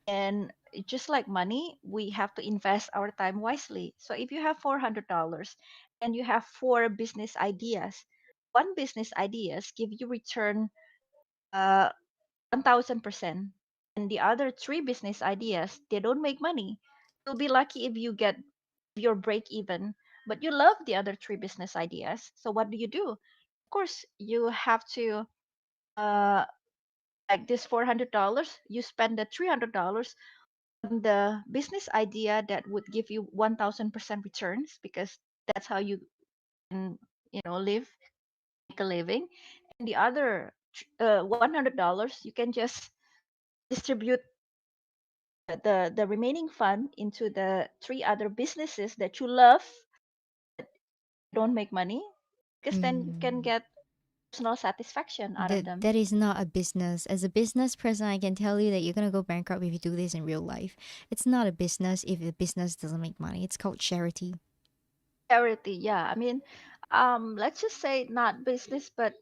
And just like money, we have to invest our time wisely. So if you have $400 and you have four business ideas, one business ideas give you return 1,000%, and the other three business ideas they don't make money. You'll be lucky if you get your break even, but you love the other three business ideas. So what do? Of course, you have to uh like this $400, you spend the $300 on the business idea that would give you 1,000% returns, because that's how you can, live, make a living. And the other $100, you can just distribute the remaining fund into the three other businesses that you love, don't make money, because then you can Mm. get personal satisfaction out of That them. that is not a business. As a business person, I can tell you that you're gonna go bankrupt if you do this in real life. It's not a business if the business doesn't make money. It's called charity. Charity, yeah. I mean, let's just say not business, but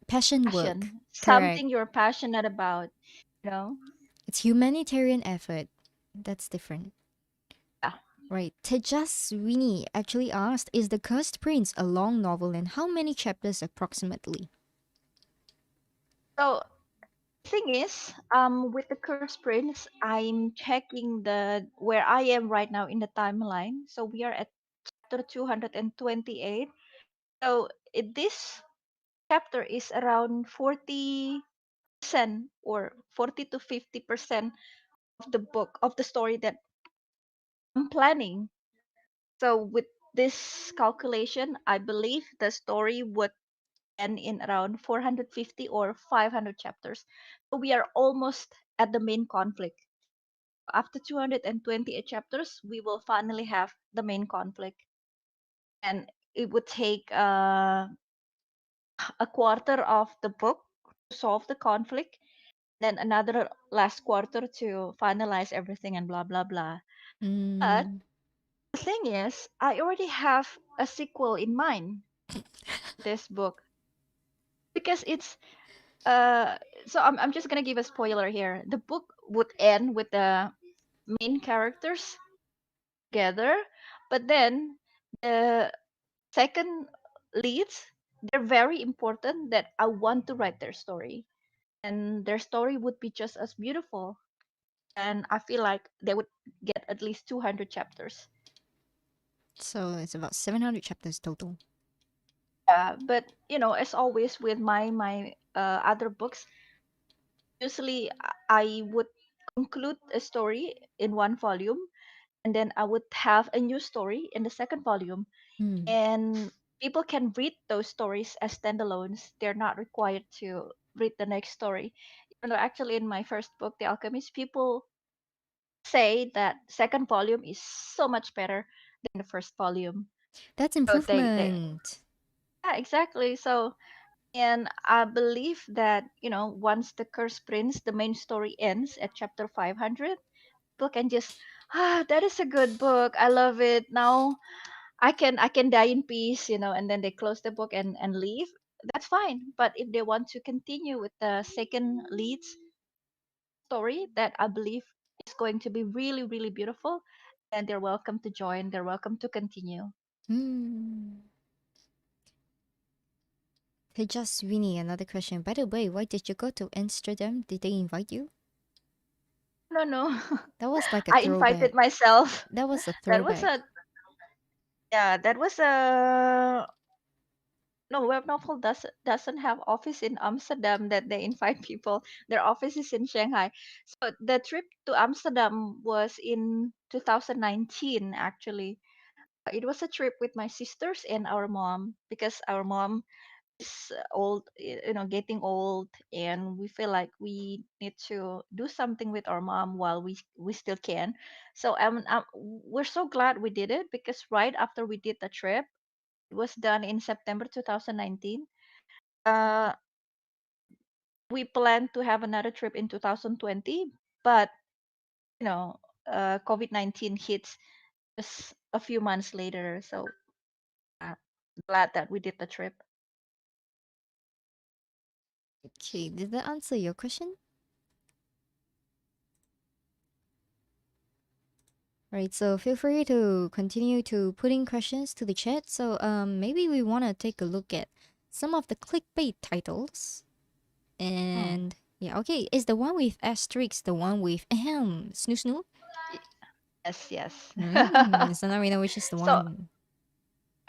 Passion work. passion, Correct. something you're passionate about, you know? It's humanitarian effort. That's different. Yeah. Right. Tejaswini actually asked, is The Cursed Prince a long novel and how many chapters approximately? So thing is, with the Curse Prince, I'm checking the where I am right now in the timeline. So we are at chapter 228. So this chapter is around 40% or 40 to 50% of the book of the story that I'm planning. So with this calculation, I believe the story would end in around 450 or 500 chapters. So we are almost at the main conflict. After 228 chapters, we will finally have the main conflict. And it would take a quarter of the book to solve the conflict, then another last quarter to finalize everything and blah, blah, blah. But Mm. the thing is, I already have a sequel in mind for this book, because it's uh so I'm just gonna give a spoiler here. The book would end with the main characters together, but then the second leads, they're very important that I want to write their story, and their story would be just as beautiful, and I feel like they would get at least 200 chapters. So it's about 700 chapters total. But as always with my other books, Usually, I would conclude a story in one volume, and then I would have a new story in the second volume, Hmm. and people can read those stories as standalones. They're not required to read the next story. Even though actually in my first book, The Alchemist, people say that second volume is so much better than the first volume. That's So they improvement. yeah, exactly. So and I believe that, once the Cursed Prince, the main story ends at chapter 500, people can just, that is a good book. I love it. Now I can die in peace, and then they close the book and leave. That's fine. But if they want to continue with the second lead's story that I believe is going to be really, really beautiful, then they're welcome to join. They're welcome to continue. Hmm. Hey, just Winnie, another question. By the way, why did you go to Amsterdam? Did they invite you? No, no. That was like a I throwback. invited myself. That was a That was throwback. a Yeah, that was a no, Webnovel doesn't have office in Amsterdam that they invite people. Their office is in Shanghai. So the trip to Amsterdam was in 2019 actually. It was a trip with my sisters and our mom because our mom is old, getting old, and we feel like we need to do something with our mom while we still can. So we're so glad we did it because right after we did the trip, it was done in September 2019. Uh, we plan to have another trip in 2020, but you know, COVID-19 hits just a few months later. So uh, glad that we did the trip. Okay, did that answer your question? Right, so feel free to continue to put in questions to the chat. So maybe we want to take a look at some of the clickbait titles. Hmm. And yeah, okay, is the one with asterisks the one with ahem, snoo snoo? Y- Yes, yes. So now we know which is the So one.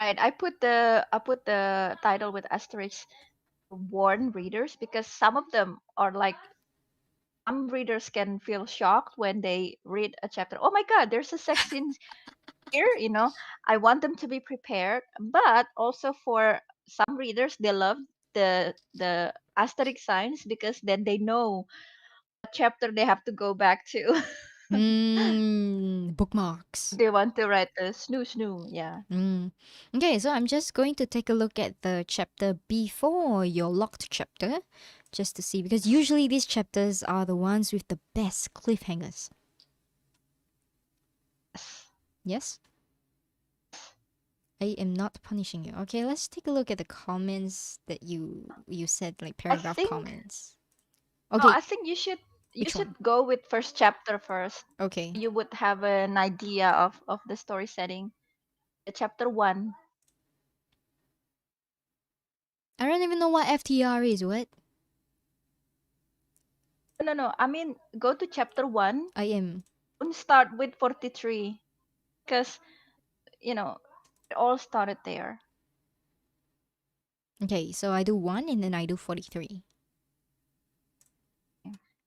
right, I put the title with asterisk to warn readers because some of them are like some readers can feel shocked when they read a chapter. Oh my God, there's a sex scene here. I want them to be prepared, but also for some readers, they love the asterisk signs because then they know what chapter they have to go back to. Bookmarks. They want to write the snoo snoo. Yeah. Mm. Okay, so I'm just going to take a look at the chapter before your locked chapter, just to see, because usually these chapters are the ones with the best cliffhangers. Yes. Yes? I am not punishing you. Okay, let's take a look at the comments that you said, like I paragraph think comments. no, Okay, I think you which should one? go with first chapter first. Okay. You would have an idea of the story setting. The chapter 1. I don't even know what FTR is. What? No, no, no. I mean, go to chapter 1 I am. and start with 43 because, it all started there. Okay, so I do 1 and then I do 43.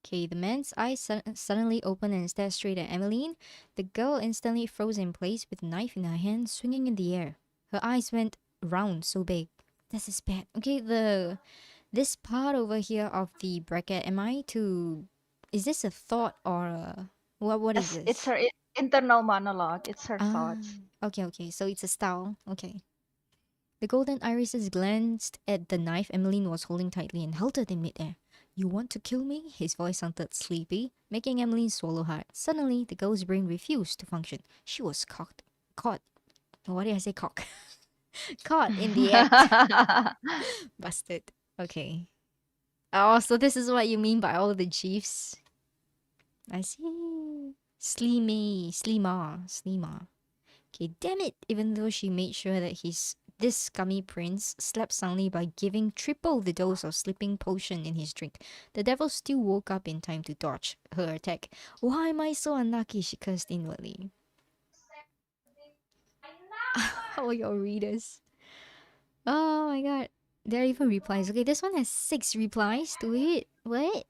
Okay, the man's eyes suddenly open and stare straight at Emmeline. The girl instantly froze in place with a knife in her hand, swinging in the air. Her eyes went round, so big. This is bad. Okay, this part over here of the bracket, am I to? Is this a thought or a, what is Yes, it's this? her internal monologue. It's her Ah, thoughts. okay. So it's a style. Okay. The golden irises glanced at the knife Emmeline was holding tightly and halted in midair. You want to kill me? His voice sounded sleepy, making Emmeline swallow hard. Suddenly, the girl's brain refused to function. She was caught. Why did I say cock? Caught in the act. Busted. Okay. Oh, so this is what you mean by all the chiefs. I see. Slima. Okay, damn it! Even though she made sure that this scummy prince slept soundly by giving triple the dose of sleeping potion in his drink, the devil still woke up in time to dodge her attack. Why am I so unlucky? She cursed inwardly. How are your readers? Oh my god. There are even replies. Okay, this one has 6 replies to it. What?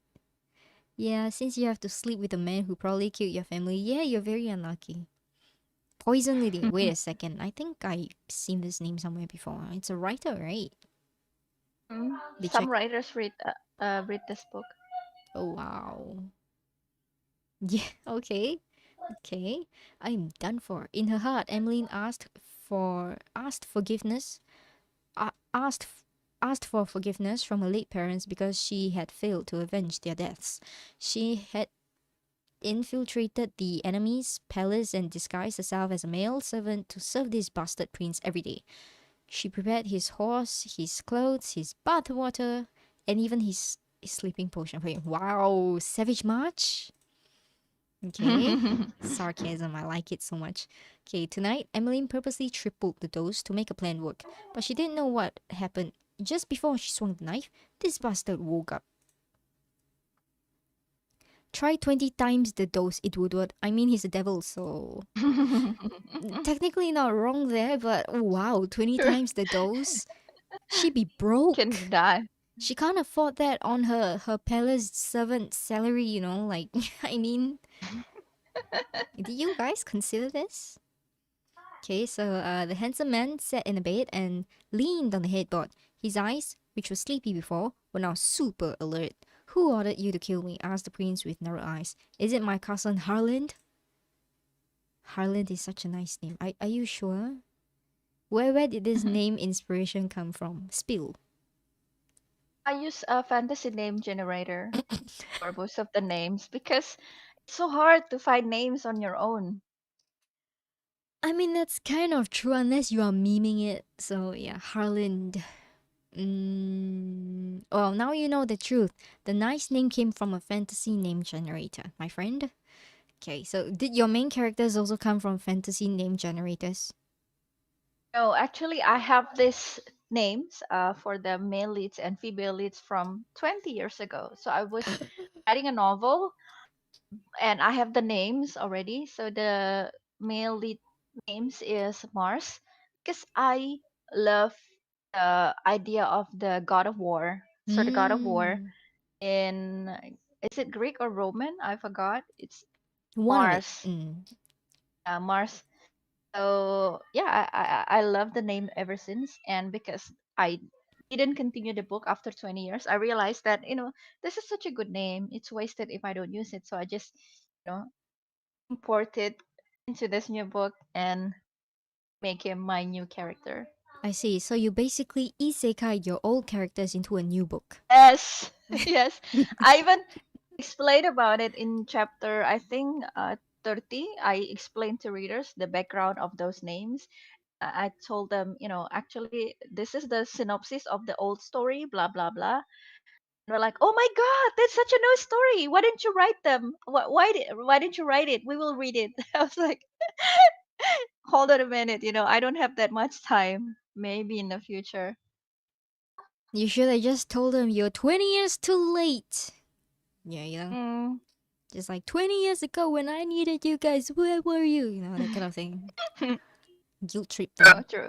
Yeah, since you have to sleep with a man who probably killed your family, yeah, you're very unlucky. Poison Lily. Wait a second. I think I've seen this name somewhere before. It's a writer, right? They Some check. writers read this book. Oh wow. Yeah. Okay. Okay. I'm done for. In her heart, Emmeline asked forgiveness. Uh, asked f- asked for forgiveness from her late parents because she had failed to avenge their deaths. She had infiltrated the enemy's palace and disguised herself as a male servant to serve this bastard prince every day. She prepared his horse, his clothes, his bath water, and even his sleeping potion for him. Wow, Savage March? Okay. Sarcasm, I like it so much. Okay, tonight, Emmeline purposely tripled the dose to make a plan work, but she didn't know what happened. Just before she swung the knife, this bastard woke up. Try 20 times the dose, it would work. I mean, he's a devil, so technically not wrong there, but wow, 20 True. times the dose? She'd be broke. Can die. She can't afford that on her palace servant salary, you know, like I mean, did you guys consider this? Okay, so the handsome man sat in the bed and leaned on the headboard. His eyes, which were sleepy before, were now super alert. Who ordered you to kill me? Asked the prince with narrow eyes. Is it my cousin Harland? Harland is such a nice name. Are you sure? Where did this name inspiration come from? Spill. I use a fantasy name generator for most of the names because it's so hard to find names on your own. I mean, that's kind of true unless you are memeing it. So, yeah, Harland. Well, now you know the truth. The nice name came from a fantasy name generator, my friend. Okay, so did your main characters also come from fantasy name generators? No, actually, I have these names for the male leads and female leads from 20 years ago. So I was writing a novel and I have the names already. So the male lead names is Mars because I love the idea of the god of war. So the god of war Hmm. in, is it Greek or Roman? I forgot. It's One of it. Mars. Mars. So yeah, I love the name ever since, and because I didn't continue the book after 20 years, I realized that this is such a good name. It's wasted if I don't use it. So I just you know import it into this new book and make him my new character. I see. So you basically isekai your old characters into a new book. Yes, yes. I even explained about it in chapter, I think, 30. I explained to readers the background of those names. I told them, actually, this is the synopsis of the old story, blah, blah, blah. And we're like, oh my God, that's such a new story. Why didn't you write them? Why didn't you write it? We will read it. I was like, hold on a minute. I don't have that much time. Maybe in the future. You should have just told them you're 20 years too late. Yeah, Mm. just like 20 years ago when I needed you guys, where were you? That kind of thing. Guilt trip True, them. true.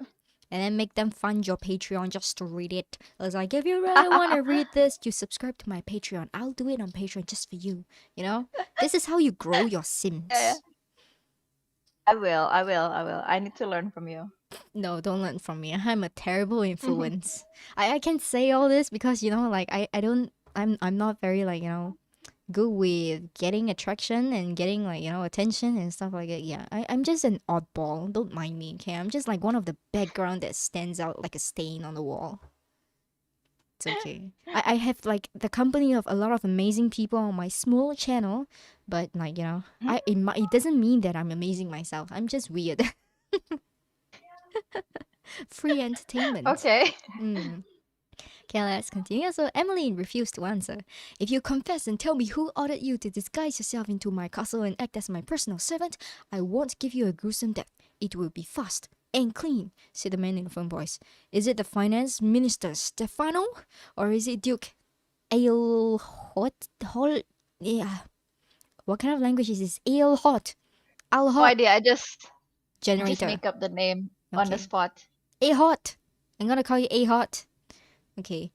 And then make them fund your Patreon just to read it. I was like, if you really want to read this, you subscribe to my Patreon. I'll do it on Patreon just for you. This is how you grow your Yeah, yeah. Sims. I will. I need to learn from you. No, don't learn from me. I'm a terrible influence. I can say all this because like I don't I'm not very like good with getting attraction and getting like attention and stuff like that. Yeah, I'm just an oddball. Don't mind me, okay? I'm just like one of the background that stands out like a stain on the wall. It's okay. I have like the company of a lot of amazing people on my small channel, but like it doesn't mean that I'm amazing myself. I'm just weird. Free entertainment. Okay. Mm. Okay, let's continue. So Emmeline refused to answer. If you confess and tell me who ordered you to disguise yourself into my castle and act as my personal servant, I won't give you a gruesome death. It will be fast and clean, said the man in a firm voice. Is it the finance minister Stefano? Or is it Duke Hot? Yeah. What kind of language is this? Hot. Al No Hot idea. I just generator. make up the name on the Okay. spot. Hot. I'm gonna call you Hot. Okay.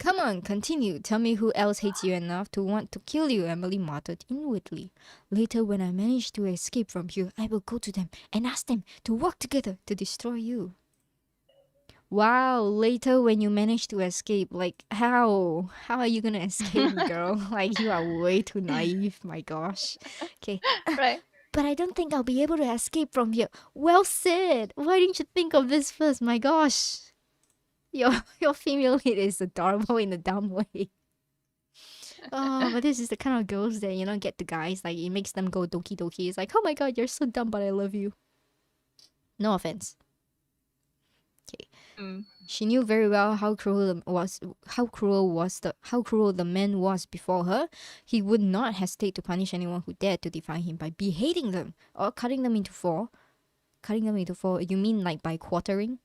Come on, continue. Tell me who else hates you enough to want to kill you, Emily muttered inwardly. Later, when I manage to escape from here, I will go to them and ask them to work together to destroy you. Wow, later when you manage to escape, like how? How are you gonna escape, girl? Like you are way too naive, my gosh. Okay. Right. But I don't think I'll be able to escape from here. Well said. Why didn't you think of this first? My gosh. Your female lead is adorable in a dumb way. Oh, but this is the kind of girls that, get the guys. Like, it makes them go doki doki. It's like, oh my god, you're so dumb, but I love you. No offense. Okay. Mm. She knew very well how cruel the man was before her. He would not hesitate to punish anyone who dared to defy him by beheading them or cutting them into four. Cutting them into four, you mean like by quartering?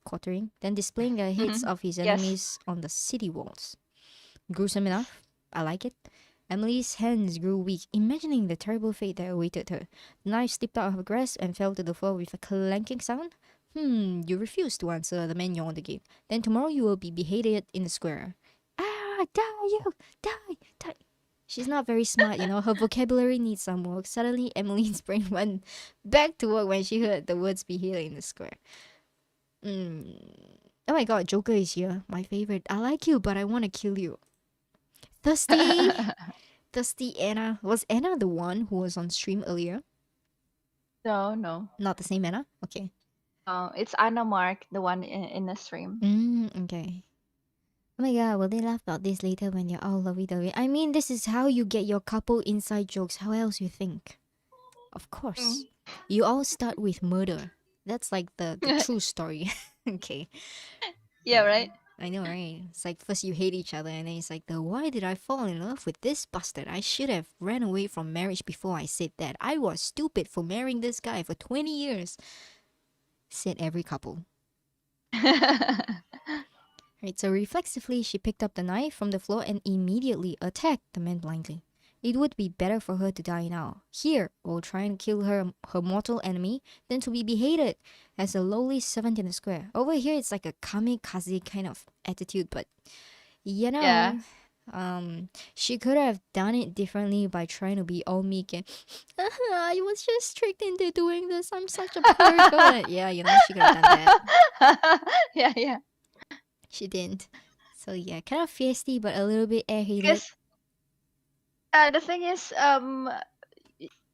Quartering, then displaying the heads of his Yes. enemies on the city walls. Gruesome enough. I like it. Emily's hands grew weak, imagining the terrible fate that awaited her. The knife slipped out of her grasp and fell to the floor with a clanking sound. You refuse to answer, the man yawned again. Then tomorrow you will be beheaded in the square. Ah, die, you! Die, die! She's not very smart, her vocabulary needs some work. Suddenly, Emily's brain went back to work when she heard the words beheaded in the square. Oh my god, Joker is here. My favorite. I like you, but I want to kill you. Thirsty? Thirsty Anna. Was Anna the one who was on stream earlier? No, no. Not the same Anna? Okay. It's Anna Mark, the one in the stream. Okay. Oh my god, will they laugh about this later when you're all lovey-dovey? I mean, this is how you get your couple inside jokes. How else you think? Of course. You all start with murder. That's like the true story. Okay. Yeah, right? I know, right? It's like first you hate each other, and then it's like, why did I fall in love with this bastard? I should have ran away from marriage before I said that. I was stupid for marrying this guy for 20 years. Said every couple. Right, so reflexively, she picked up the knife from the floor and immediately attacked the man blindly. It would be better for her to die now, here, or try and kill her mortal enemy, than to be beheaded as a lowly servant in the square. Over here, it's like a kamikaze kind of attitude, but Yeah. she could have done it differently by trying to be all meek and I was just tricked into doing this. I'm such a poor girl. Yeah, she could have done that. Yeah, yeah. She didn't. So yeah, kind of feisty, but a little bit airheaded. Because the thing is,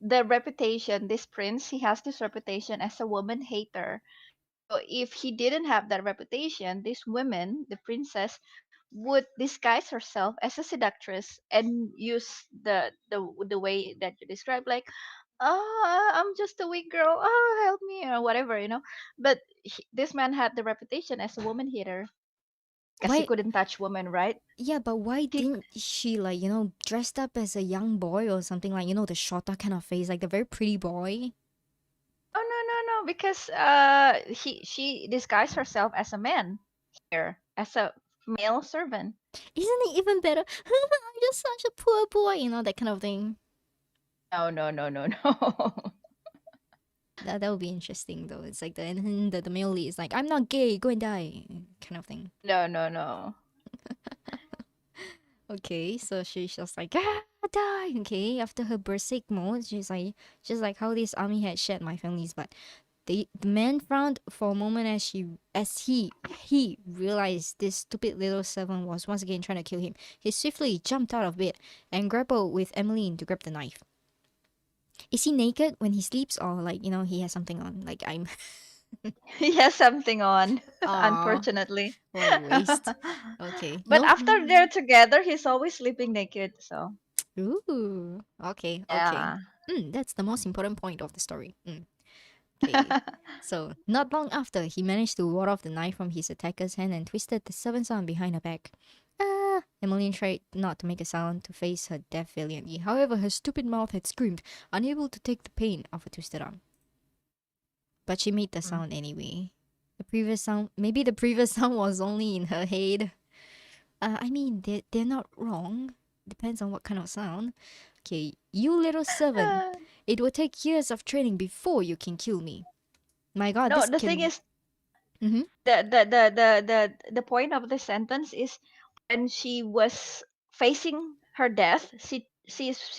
the reputation, this prince, he has this reputation as a woman hater. So if he didn't have that reputation, this woman, the princess, would disguise herself as a seductress and use the way that you describe, like, oh, I'm just a weak girl. Oh, help me or whatever, But this man had the reputation as a woman hater because he Why? couldn't touch women, right? Yeah, but why He, didn't she like dressed up as a young boy or something, like the shorter kind of face, like the very pretty boy? oh no, because she disguised herself as a man here, as a male servant. Isn't it even better? I'm just such a poor boy, that kind of thing. No. That would be interesting though. It's like the male lead is like, I'm not gay, go and die, kind of thing. No. Okay, so she's just like, die. Okay, after her berserk mode, she's like, just like how this army had shared my family's blood. The man frowned for a moment as he realized this stupid little servant was once again trying to kill him. He swiftly jumped out of bed and grappled with Emmeline to grab the knife. Is he naked when he sleeps, or like he has something on? Like I'm. He has something on, Aw, unfortunately. what a waste. Okay, But no. after they're together, he's always sleeping naked. So Ooh, okay. yeah. That's the most important point of the story. Okay. So, not long after, he managed to ward off the knife from his attacker's hand and twisted the servant's arm behind her back. Ah! Emmeline tried not to make a sound to face her death valiantly. However, her stupid mouth had screamed, unable to take the pain of a twisted arm. But she made the sound anyway. Maybe the previous sound was only in her head. I mean, they're not wrong. Depends on what kind of sound. Okay, you little servant. It will take years of training before you can kill me. My god, No, this the thing can... is, Mm-hmm. The point of the sentence is when she was facing her death, she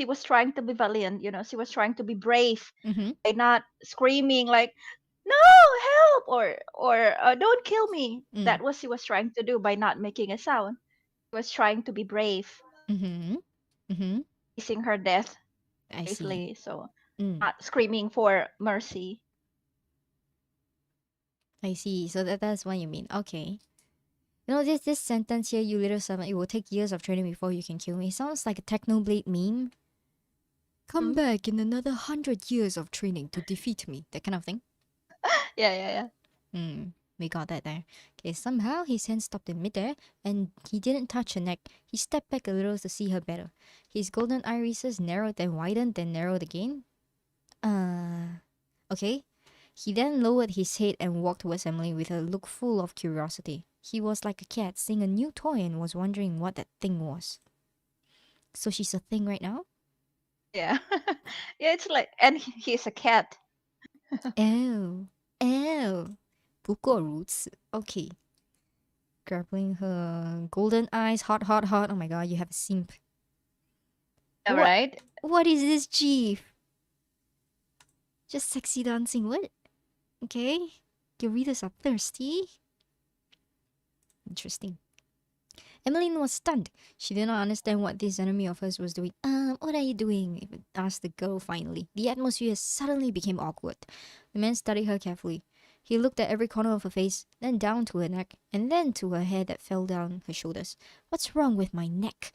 was trying to be valiant, she was trying to be brave Mm-hmm. by not screaming like no help or don't kill me. Mm. That was she was trying to do by not making a sound. She was trying to be brave, Mm-hmm. Mm-hmm. facing her death I see. bravely, so Mm. not screaming for mercy. I see. So that's what you mean. Okay. You know, this sentence here, you little servant, it will take years of training before you can kill me. Sounds like a Technoblade meme. Come Hmm? back in another 100 years of training to defeat me. That kind of thing. Yeah, yeah, yeah. Hmm. We got that there. Okay, somehow his hand stopped in midair and he didn't touch her neck. He stepped back a little to see her better. His golden irises narrowed and widened, then narrowed again. Okay. He then lowered his head and walked towards Emily with a look full of curiosity. He was like a cat seeing a new toy and was wondering what that thing was. So she's a thing right now? Yeah. Yeah, it's like, and he's a cat. Oh. Oh. 不过如此. Okay. Grappling her golden eyes, hot, hot, hot. Oh my god, you have a simp. All What? right. What is this, Chief? Just sexy dancing. What? Okay. Your readers are thirsty. Interesting. Emmeline was stunned. She did not understand what this enemy of hers was doing. What are you doing? Asked the girl finally. The atmosphere suddenly became awkward. The man studied her carefully. He looked at every corner of her face, then down to her neck, and then to her hair that fell down her shoulders. What's wrong with my neck?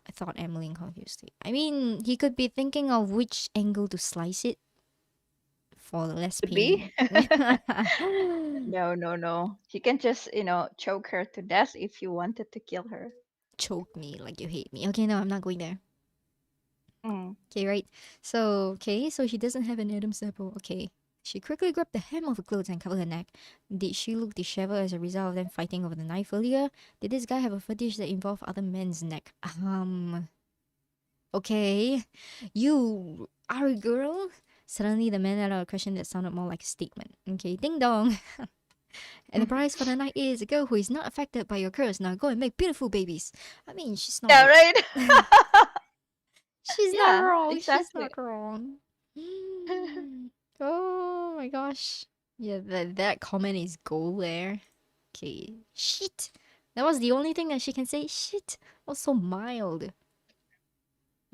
I thought Emmeline confusedly. I mean, he could be thinking of which angle to slice it for less Could be. pain. No, no, no. You can just, choke her to death if you wanted to kill her. Choke me like you hate me. Okay, no, I'm not going there. Mm. Okay, right. So, okay, so she doesn't have an Adam's apple. Okay. She quickly grabbed the hem of her clothes and covered her neck. Did she look disheveled as a result of them fighting over the knife earlier? Did this guy have a fetish that involved other men's neck? Okay. You are a girl? Suddenly, the man let out a question that sounded more like a statement. Okay, ding dong. And the prize for the night is a girl who is not affected by your curse. Now go and make beautiful babies. I mean, she's not Yeah, wrong. right? She's not Yeah, wrong. She's exactly. not wrong. Mm. Oh my gosh. Yeah, that comment is gold there. Okay. Shit. That was the only thing that she can say. Shit. Was so mild.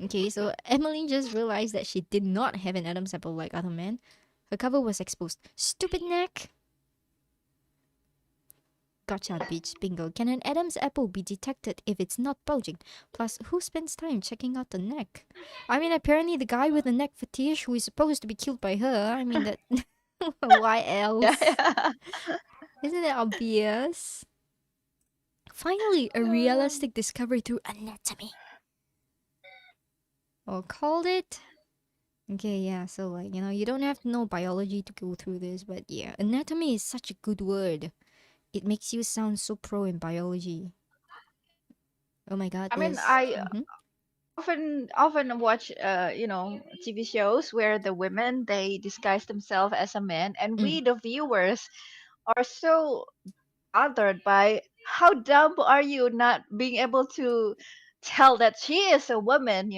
Okay, so Emily just realized that she did not have an Adam's apple like other men. Her cover was exposed. Stupid neck. Gotcha, bitch. Bingo. Can an Adam's apple be detected if it's not bulging? Plus, who spends time checking out the neck? I mean, apparently the guy with the neck fetish who is supposed to be killed by her. I mean, that. Why Yeah, else? yeah. Isn't it obvious? Finally, a realistic discovery through anatomy. Or called it. Okay, yeah, so like, you don't have to know biology to go through this, but yeah, anatomy is such a good word. It makes you sound so pro in biology. Oh my god, I mean, this. I often watch, TV shows where the women they disguise themselves as a man, and Mm. we, the viewers, are so bothered by how dumb are you not being able to tell that she is a woman,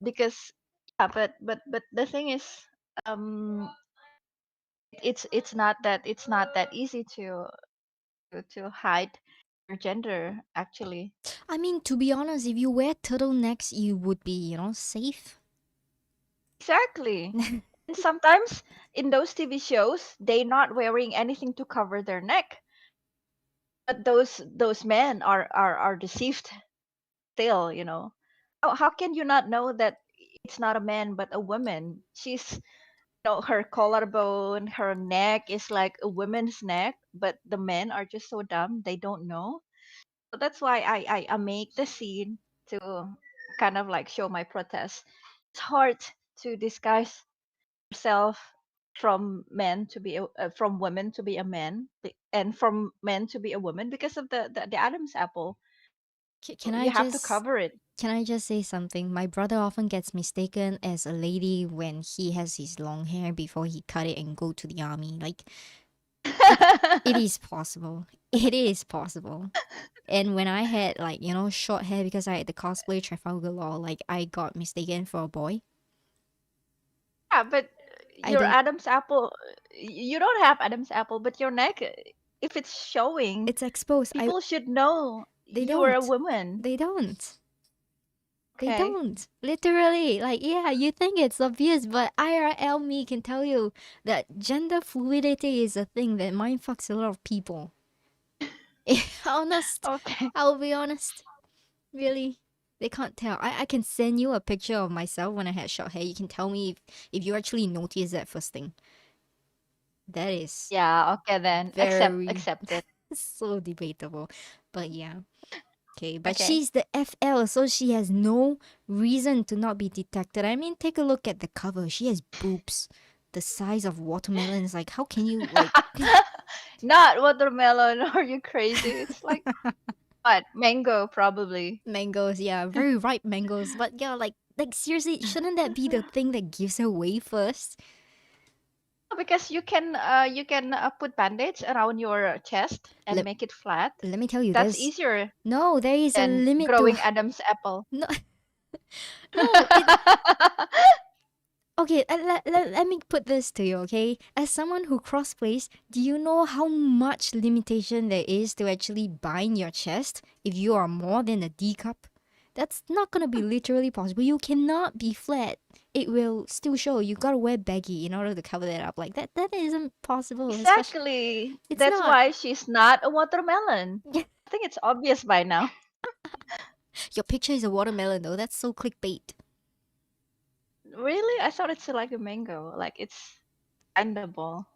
because yeah, but the thing is, um, it's not that easy to hide your gender actually. I mean, to be honest, if you wear turtlenecks, you would be, safe. Exactly. And sometimes in those TV shows, they not wearing anything to cover their neck, but those men are deceived still. How can you not know that it's not a man but a woman? She's, her collarbone, her neck is like a woman's neck, but the men are just so dumb they don't know. So that's why I make the scene to kind of like show my protest. It's hard to disguise yourself from men to be from women to be a man, and from men to be a woman because of the Adam's apple. Can I You have to just cover it. can I just say something? My brother often gets mistaken as a lady when he has his long hair before he cut it and go to the army. Like, It is possible. It is possible. And when I had like, short hair because I had the cosplay Trafalgar Law, like I got mistaken for a boy. Yeah, but I your don't Adam's apple, you don't have Adam's apple, but your neck, if it's showing, it's exposed. people should know They you are a don't. woman. They don't. They Okay. don't. Literally. Like, yeah, you think it's obvious, but IRL me can tell you that gender fluidity is a thing that mind fucks a lot of people. Honest. Okay. I'll be honest. Really. They can't tell. I can send you a picture of myself when I had short hair. You can tell me if you actually notice that first thing. That is Yeah, okay then. very Accept it. so debatable. But yeah. Okay, but Okay. she's the FL, so she has no reason to not be detected. I mean, take a look at the cover. She has boobs the size of watermelons. Like, how can you, like, Not watermelon. Are you crazy? It's like what? Mango, probably. mangoes? Yeah, very ripe mangoes. But yeah, like seriously, shouldn't that be the thing that gives away first? Because you can put bandage around your chest and Let, make it flat. let me tell you, That's there's easier no, there is a than limit to. growing Adam's apple. No, no, okay, let me put this to you, okay? As someone who crossplays, do you know how much limitation there is to actually bind your chest if you are more than a D cup? That's not gonna be literally possible. You cannot be flat. It will still show. You gotta wear baggy in order to cover that up. Like that isn't possible. Especially, Exactly. it's That's not. why she's not a watermelon. I think it's obvious by now. Your picture is a watermelon though. That's so clickbait. Really? I thought it's like a mango. Like it's bendable.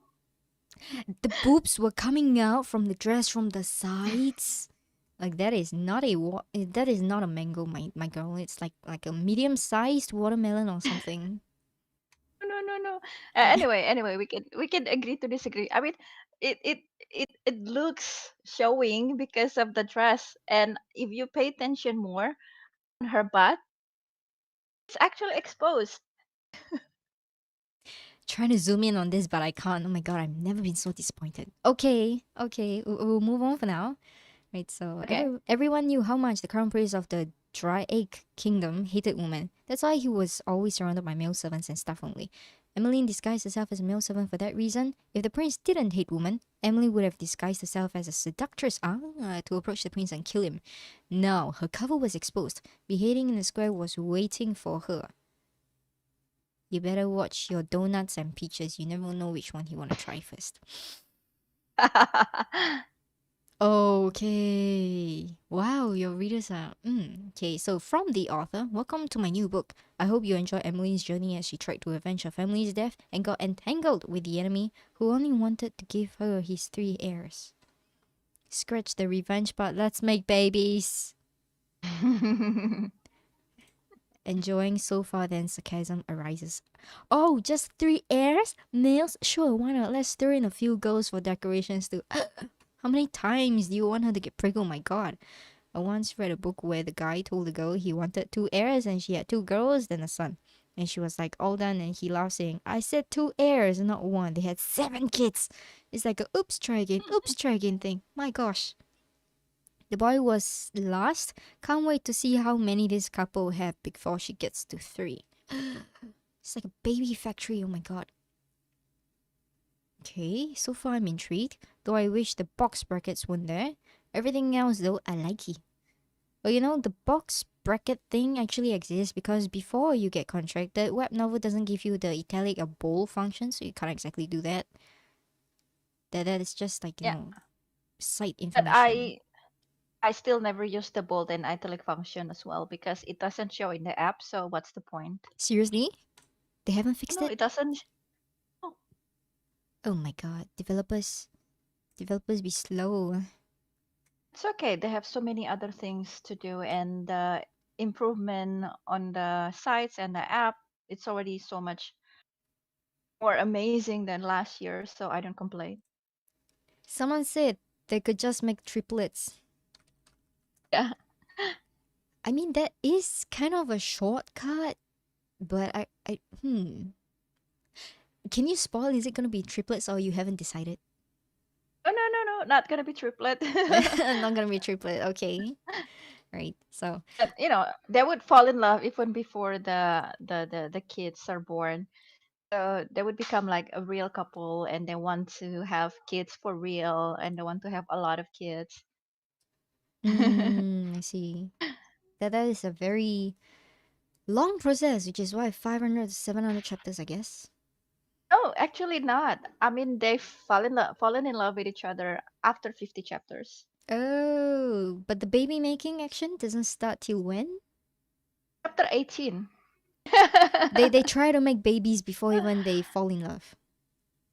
The boobs were coming out from the dress from the sides. Like that is not that is not a mango, my girl. It's like a medium sized watermelon or something. No, no, no. Anyway, we can agree to disagree. I mean, it looks showing because of the dress, and if you pay attention more on her butt, it's actually exposed. Trying to zoom in on this, but I can't. Oh my god, I've never been so disappointed. Okay, okay, we'll move on for now. Right, so Okay. everyone knew how much the crown prince of the Dry Egg Kingdom hated women. That's why he was always surrounded by male servants and stuff only. Emmeline disguised herself as a male servant for that reason. If the prince didn't hate women, Emily would have disguised herself as a seductress to approach the prince and kill him. No, her cover was exposed. Beheading in the square was waiting for her. You better watch your donuts and peaches. You never know which one you want to try first. Okay. Wow, your readers are. Okay, so from the author, welcome to my new book. I hope you enjoy Emily's journey as she tried to avenge her family's death and got entangled with the enemy who only wanted to give her his 3 heirs. Scratch the revenge part, let's make babies. Enjoying so far, then sarcasm arises. Oh, just 3 heirs? Males? Sure, why not? Let's throw in a few girls for decorations too. How many times do you want her to get pregnant? Oh my god. I once read a book where the guy told the girl he wanted 2 heirs and she had 2 girls, then a son. And she was like, all done, and he laughed, saying, I said 2 heirs, not 1. They had 7 kids. It's like a oops, try again thing. My gosh. The boy was last. Can't wait to see how many this couple have before she gets to 3. It's like a baby factory, oh my god. Okay, so far I'm intrigued, though I wish the box brackets weren't there. Everything else though, I like it. Well, the box bracket thing actually exists because before you get contracted, Webnovel doesn't give you the italic or bold function, so you can't exactly do that. That is just like, Yeah, site but information. I still never use the bold and italic function as well because it doesn't show in the app. So what's the point? Seriously? They haven't fixed No, it? it doesn't. Oh, Oh my god, developers be slow. it's okay. They have so many other things to do, and the improvement on the sites and the app, it's already so much more amazing than last year. So I don't complain. Someone said they could just make triplets. Yeah. I mean, that is kind of a shortcut, but Can you spoil? Is it gonna be triplets or you haven't decided? Oh, no, no, no, not gonna be triplet. Not gonna be triplet. Okay, right. So, But they would fall in love even before the kids are born. So they would become like a real couple, and they want to have kids for real, and they want to have a lot of kids. I see. That is a very long process, which is why 500 to 700 chapters, I guess. No, actually not. I mean, they fallen in love with each other after 50 chapters. Oh, but the baby making action doesn't start till when? Chapter 18. They try to make babies before even they fall in love.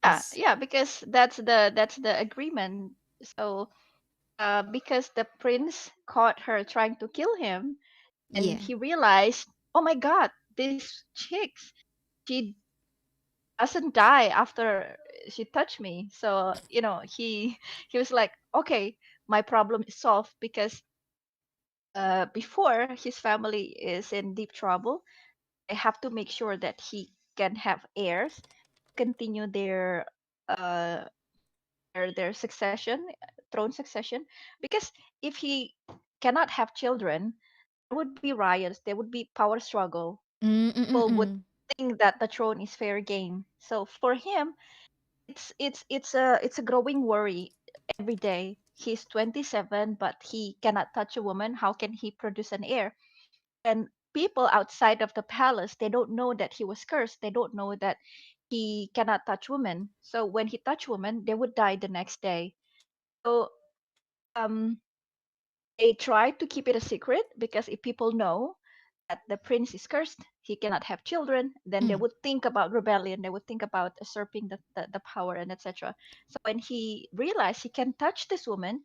Yeah, Is yeah, because that's the agreement. So, because the prince caught her trying to kill him, and yeah. he realized, oh my God, this chick, she doesn't die after she touched me. So, he was like, okay, my problem is solved because before his family is in deep trouble, they have to make sure that he can have heirs, continue uh their succession, throne succession. Because if he cannot have children, there would be riots, there would be power struggle. People would Mm-mm-mm-mm. think that the throne is fair game. So for him, it's a growing worry every day. He's 27, but he cannot touch a woman. How can he produce an heir? And people outside of the palace, they don't know that he was cursed. They don't know that he cannot touch women. So when he touched women, they would die the next day. So um, they try to keep it a secret because if people know that the prince is cursed, he cannot have children, then they Mm. would think about rebellion, they would think about usurping the power and etc. So when he realized he can touch this woman,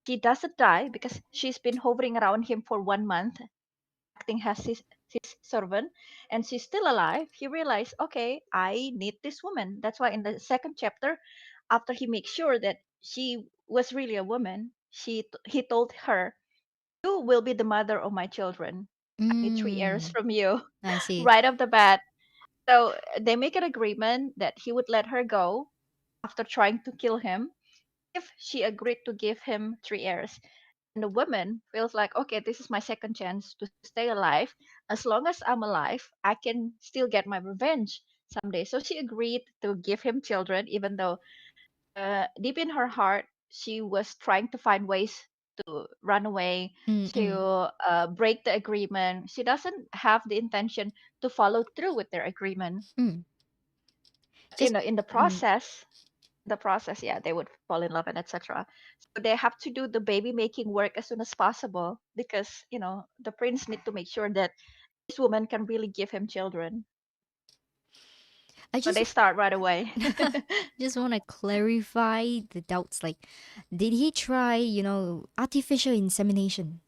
he doesn't die because she's been hovering around him for 1 month, acting as his servant, and she's still alive. He realized, okay, I need this woman. That's why in the second chapter, after he makes sure that she was really a woman, he told her, you will be the mother of my children. I need 3 heirs Mm. from you I see. right off the bat. So they make an agreement that he would let her go after trying to kill him if she agreed to give him 3 heirs. And the woman feels like, okay, this is my second chance to stay alive. As long as I'm alive, I can still get my revenge someday. So she agreed to give him children, even though deep in her heart, she was trying to find ways to run away, Mm-mm. to break the agreement. She doesn't have the intention to follow through with their agreement. Mm. You Just know, in mm. the process, yeah, they would fall in love and etc. So they have to do the baby making work as soon as possible because the prince need to make sure that this woman can really give him children. I So just they start right away. just want to clarify the doubts. Like, did he try, artificial insemination?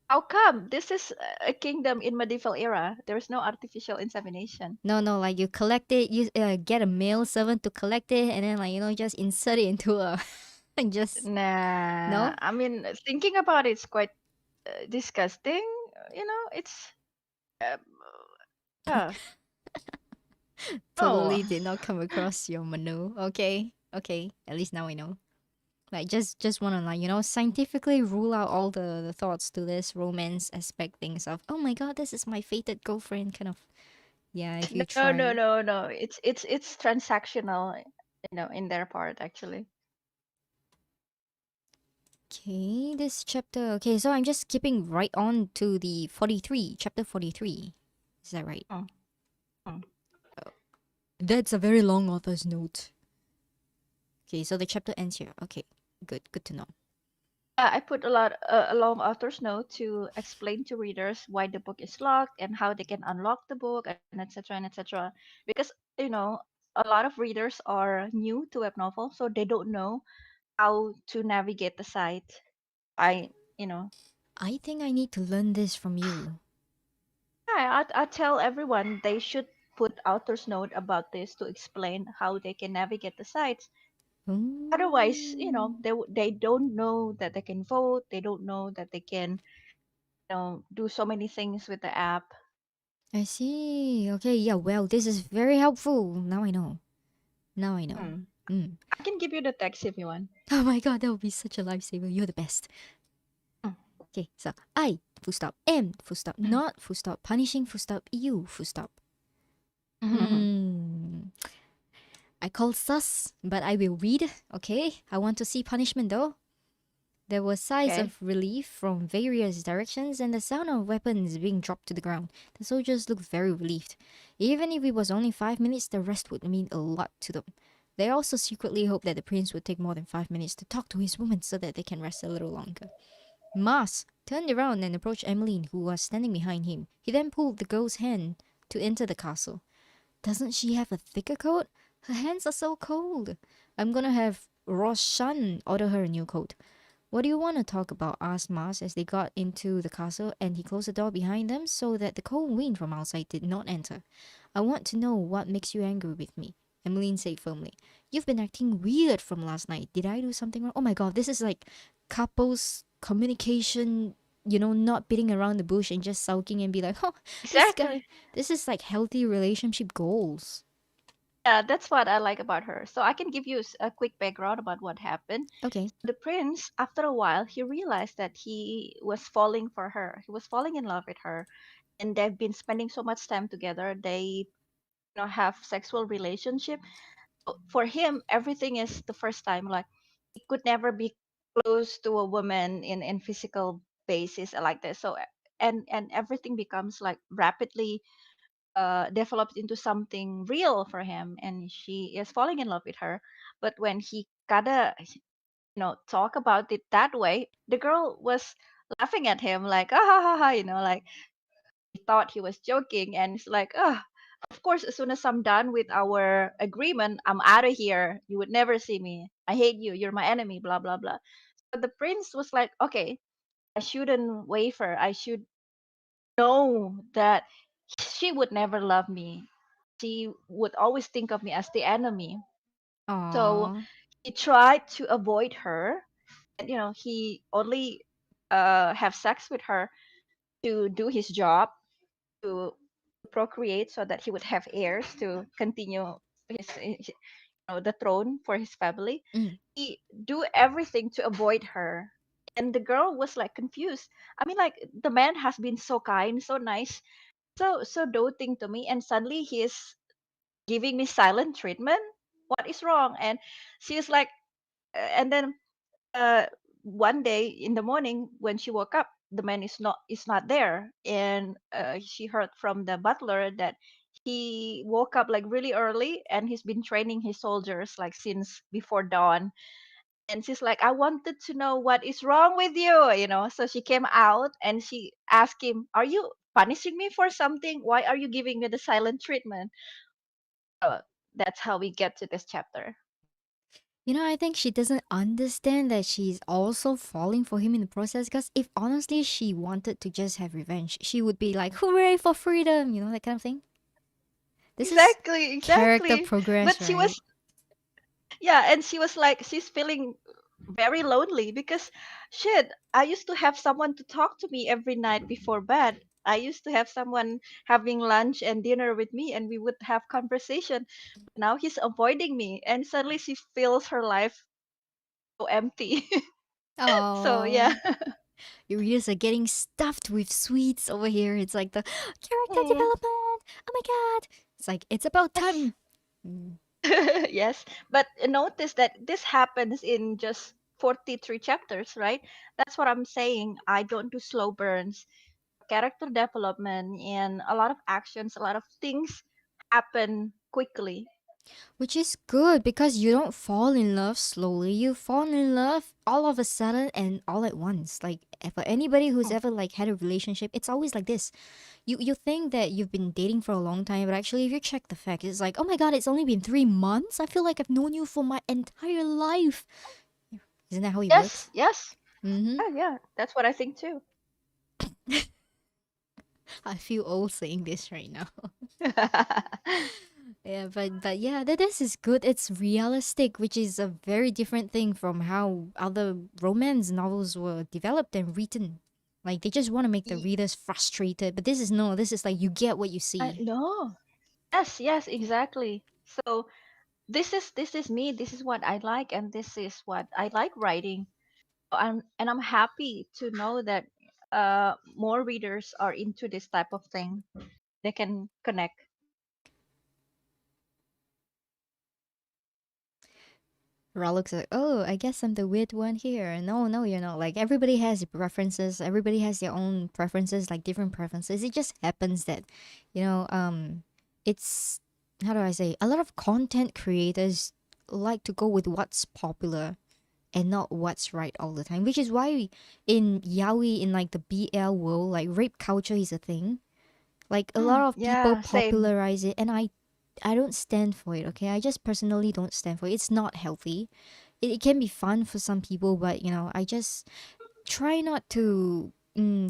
How come? This is a kingdom in medieval era. There is no artificial insemination. No, no, like you collect it, you get a male servant to collect it, and then just insert it into a, and just Nah, no, I mean, thinking about it's quite disgusting. It's uh, yeah. Oh, totally did not come across your menu. Okay, okay, at least now I know. Like just want to scientifically rule out all the thoughts to this romance aspect things of oh my god this is my fated girlfriend kind of yeah if you no, no, try. no, no. It's transactional, in their part actually. Okay, this chapter. Okay, so I'm just skipping right on to the 43, chapter 43. Is that right? Mm, mm. That's a very long author's note. Okay, so the chapter ends here. Okay, good to know. I put a long author's note to explain to readers why the book is locked and how they can unlock the book and etc. and etc. Because a lot of readers are new to web novel, so they don't know how to navigate the site. I you know I think I need to learn this from you. I tell everyone they should put author's note about this to explain how they can navigate the sites. Otherwise, Mm, they don't know that they can vote. They don't know that they can do so many things with the app. I see. Okay, yeah, well, this is very helpful. Now I know. Now I know. Hmm. Mm. I can give you the text if you want. Oh my god, that would be such a lifesaver. You're the best. Mm, Okay, so I, full stop, am, full stop, mm. not, full stop, punishing, full stop, you, full stop. Hmm. I call sus, but I will read. Okay, I want to see punishment though. There were sighs Okay. of relief from various directions and the sound of weapons being dropped to the ground. The soldiers looked very relieved. Even if it was only 5 minutes, the rest would mean a lot to them. They also secretly hoped that the prince would take more than 5 minutes to talk to his woman so that they can rest a little longer. Mars turned around and approached Emmeline, who was standing behind him. He then pulled the girl's hand to enter the castle. Doesn't she have a thicker coat? Her hands are so cold. I'm gonna have Roshan order her a new coat. What do you want to talk about? Asked Mars as they got into the castle, and he closed the door behind them so that the cold wind from outside did not enter. I want to know what makes you angry with me, Emmeline said firmly. You've been acting weird from last night. Did I do something wrong? Oh my god, this is like couples communication, not beating around the bush and just sulking and be like, oh, this guy. Exactly. This is like healthy relationship goals. Yeah, that's what I like about her. So I can give you a quick background about what happened. Okay. The prince, after a while, he realized that he was falling for her. He was falling in love with her, and they've been spending so much time together. They, have sexual relationship. For him, everything is the first time. Like he could never be close to a woman in physical basis like this. So and everything becomes like rapidly develops into something real for him, and she is falling in love with her. But when he gotta talk about it that way, the girl was laughing at him like ah ha ha ha, like he thought he was joking, and it's like of course, as soon as I'm done with our agreement, I'm out of here. You would never see me. I hate you. You're my enemy. Blah blah blah. But the prince was like, okay, I shouldn't waver. I should know that she would never love me. She would always think of me as the enemy. So Aww. he tried to avoid her, and he only have sex with her to do his job, to procreate so that he would have heirs to continue his the throne for his family. Mm. He do everything to avoid her, and the girl was like confused. I mean, like the man has been so kind, so nice, so doting to me, and suddenly he's giving me silent treatment. What is wrong? And she's like, and then uh, one day in the morning when she woke up, the man is not there, and she heard from the butler that he woke up like really early, and he's been training his soldiers like since before dawn. And she's like, I wanted to know what is wrong with you, so she came out and she asked him, are you punishing me for something? Why are you giving me the silent treatment? Oh, that's how we get to this chapter. I think she doesn't understand that she's also falling for him in the process. Because if honestly she wanted to just have revenge, she would be like, hooray for freedom, that kind of thing. This is Exactly, character exactly. progress, But she right? was, yeah, and she was like, she's feeling very lonely because shit, I used to have someone to talk to me every night before bed. I used to have someone having lunch and dinner with me, and we would have conversation. Now he's avoiding me, and suddenly she feels her life so empty. So yeah. Oh, your ears are getting stuffed with sweets over here. It's like the character Mm, development. Oh my god. It's like, it's about yes. time. Mm. Yes, but notice that this happens in just 43 chapters, right? That's what I'm saying. I don't do slow burns. Character development and a lot of actions, a lot of things happen quickly. Which is good because you don't fall in love slowly. You fall in love all of a sudden and all at once. Like for anybody who's Mm. ever like had a relationship, it's always like this. You think that you've been dating for a long time, but actually if you check the facts, it's like, oh my god, it's only been 3 months. I feel like I've known you for my entire life. Isn't that how it Yes, works? yes. Mm-hmm. Yeah, yeah. That's what I think too. I feel old saying this right now. Yeah, but yeah, this is good. It's realistic, which is a very different thing from how other romance novels were developed and written. Like they just want to make the Ye- readers frustrated, but this is no. This is like you get what you I see. know. Yes, yes, exactly. So this is me. This is what I like, and this is what I like writing. I'm happy to know that more readers are into this type of thing. They can connect. Ra looks like, oh, I guess I'm the weird one here. No, no, you're not. Like, everybody has preferences. Everybody has their own preferences, like different preferences. It just happens that, you know, it's, how do I say, a lot of content creators like to go with what's popular and not what's right all the time, which is why in yaoi, in like the BL world, like rape culture is a thing. Like a lot of people Yeah, same. popularize it, and I don't stand for it. Okay, I just personally don't stand for it. It's not healthy. It can be fun for some people, but I just try not to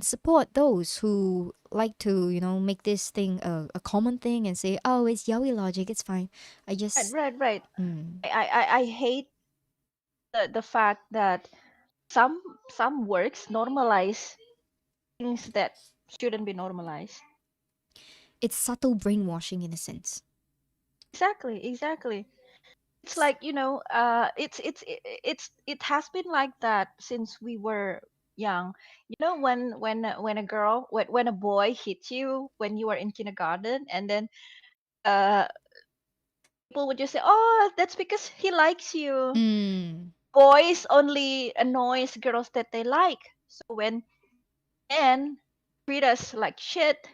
support those who like to make this thing a common thing and say, oh, it's yaoi logic, it's fine. I Right, just right, right. mm, I hate the fact that some some works normalize things that shouldn't be normalized. it's subtle brainwashing in a sense. Exactly, exactly. It's like, it has been like that since we were young. When a girl, when a boy hits you when you are in kindergarten, and then uh people would just say, oh, that's because he likes you. Mm, Boys only annoys girls that they like. So when men treat us like shit,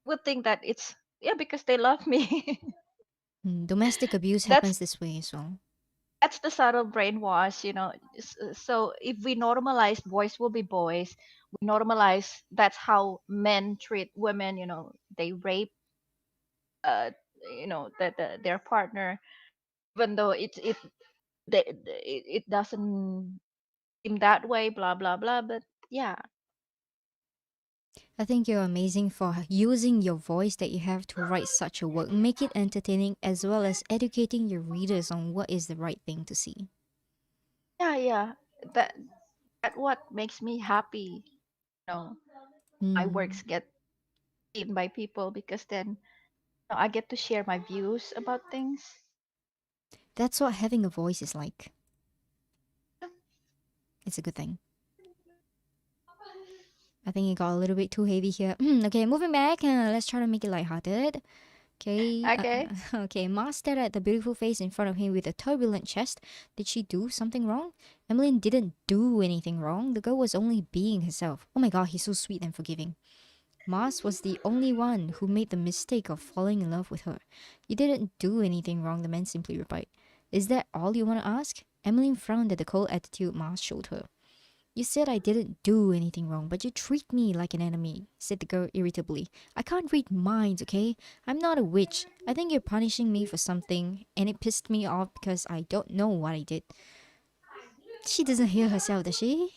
would think that it's, yeah, because they love me. domestic abuse that's happens this way as well. that's the subtle brainwash. So if we normalize boys will be boys, we normalize that's how men treat women. They rape uh their partner, even though it doesn't seem that way. Blah blah blah. But yeah, I think you're amazing for using your voice that you have to write such a work, make it entertaining as well as educating your readers on what is the right thing to see. yeah, yeah. That that what makes me happy. know my Mm, works get seen by people, because then I get to share my views about things. that's what having a voice is like. It's a good thing. I think it got a little bit too heavy here. Okay, moving back. Let's try to make it lighthearted. Okay. Okay. Okay. Ma stared at the beautiful face in front of him with a turbulent chest. Did she do something wrong? Emmeline didn't do anything wrong. The girl was only being herself. Oh my god, he's so sweet and forgiving. Mars was the only one who made the mistake of falling in love with her. You didn't do anything wrong, the man simply replied. Is that all you want to ask? Emmeline frowned at the cold attitude Mars showed her. You said I didn't do anything wrong, but you treat me like an enemy, said the girl irritably. I can't read minds, okay? I'm not a witch. I think you're punishing me for something, and it pissed me off because I don't know what I did. She doesn't hear herself, does she?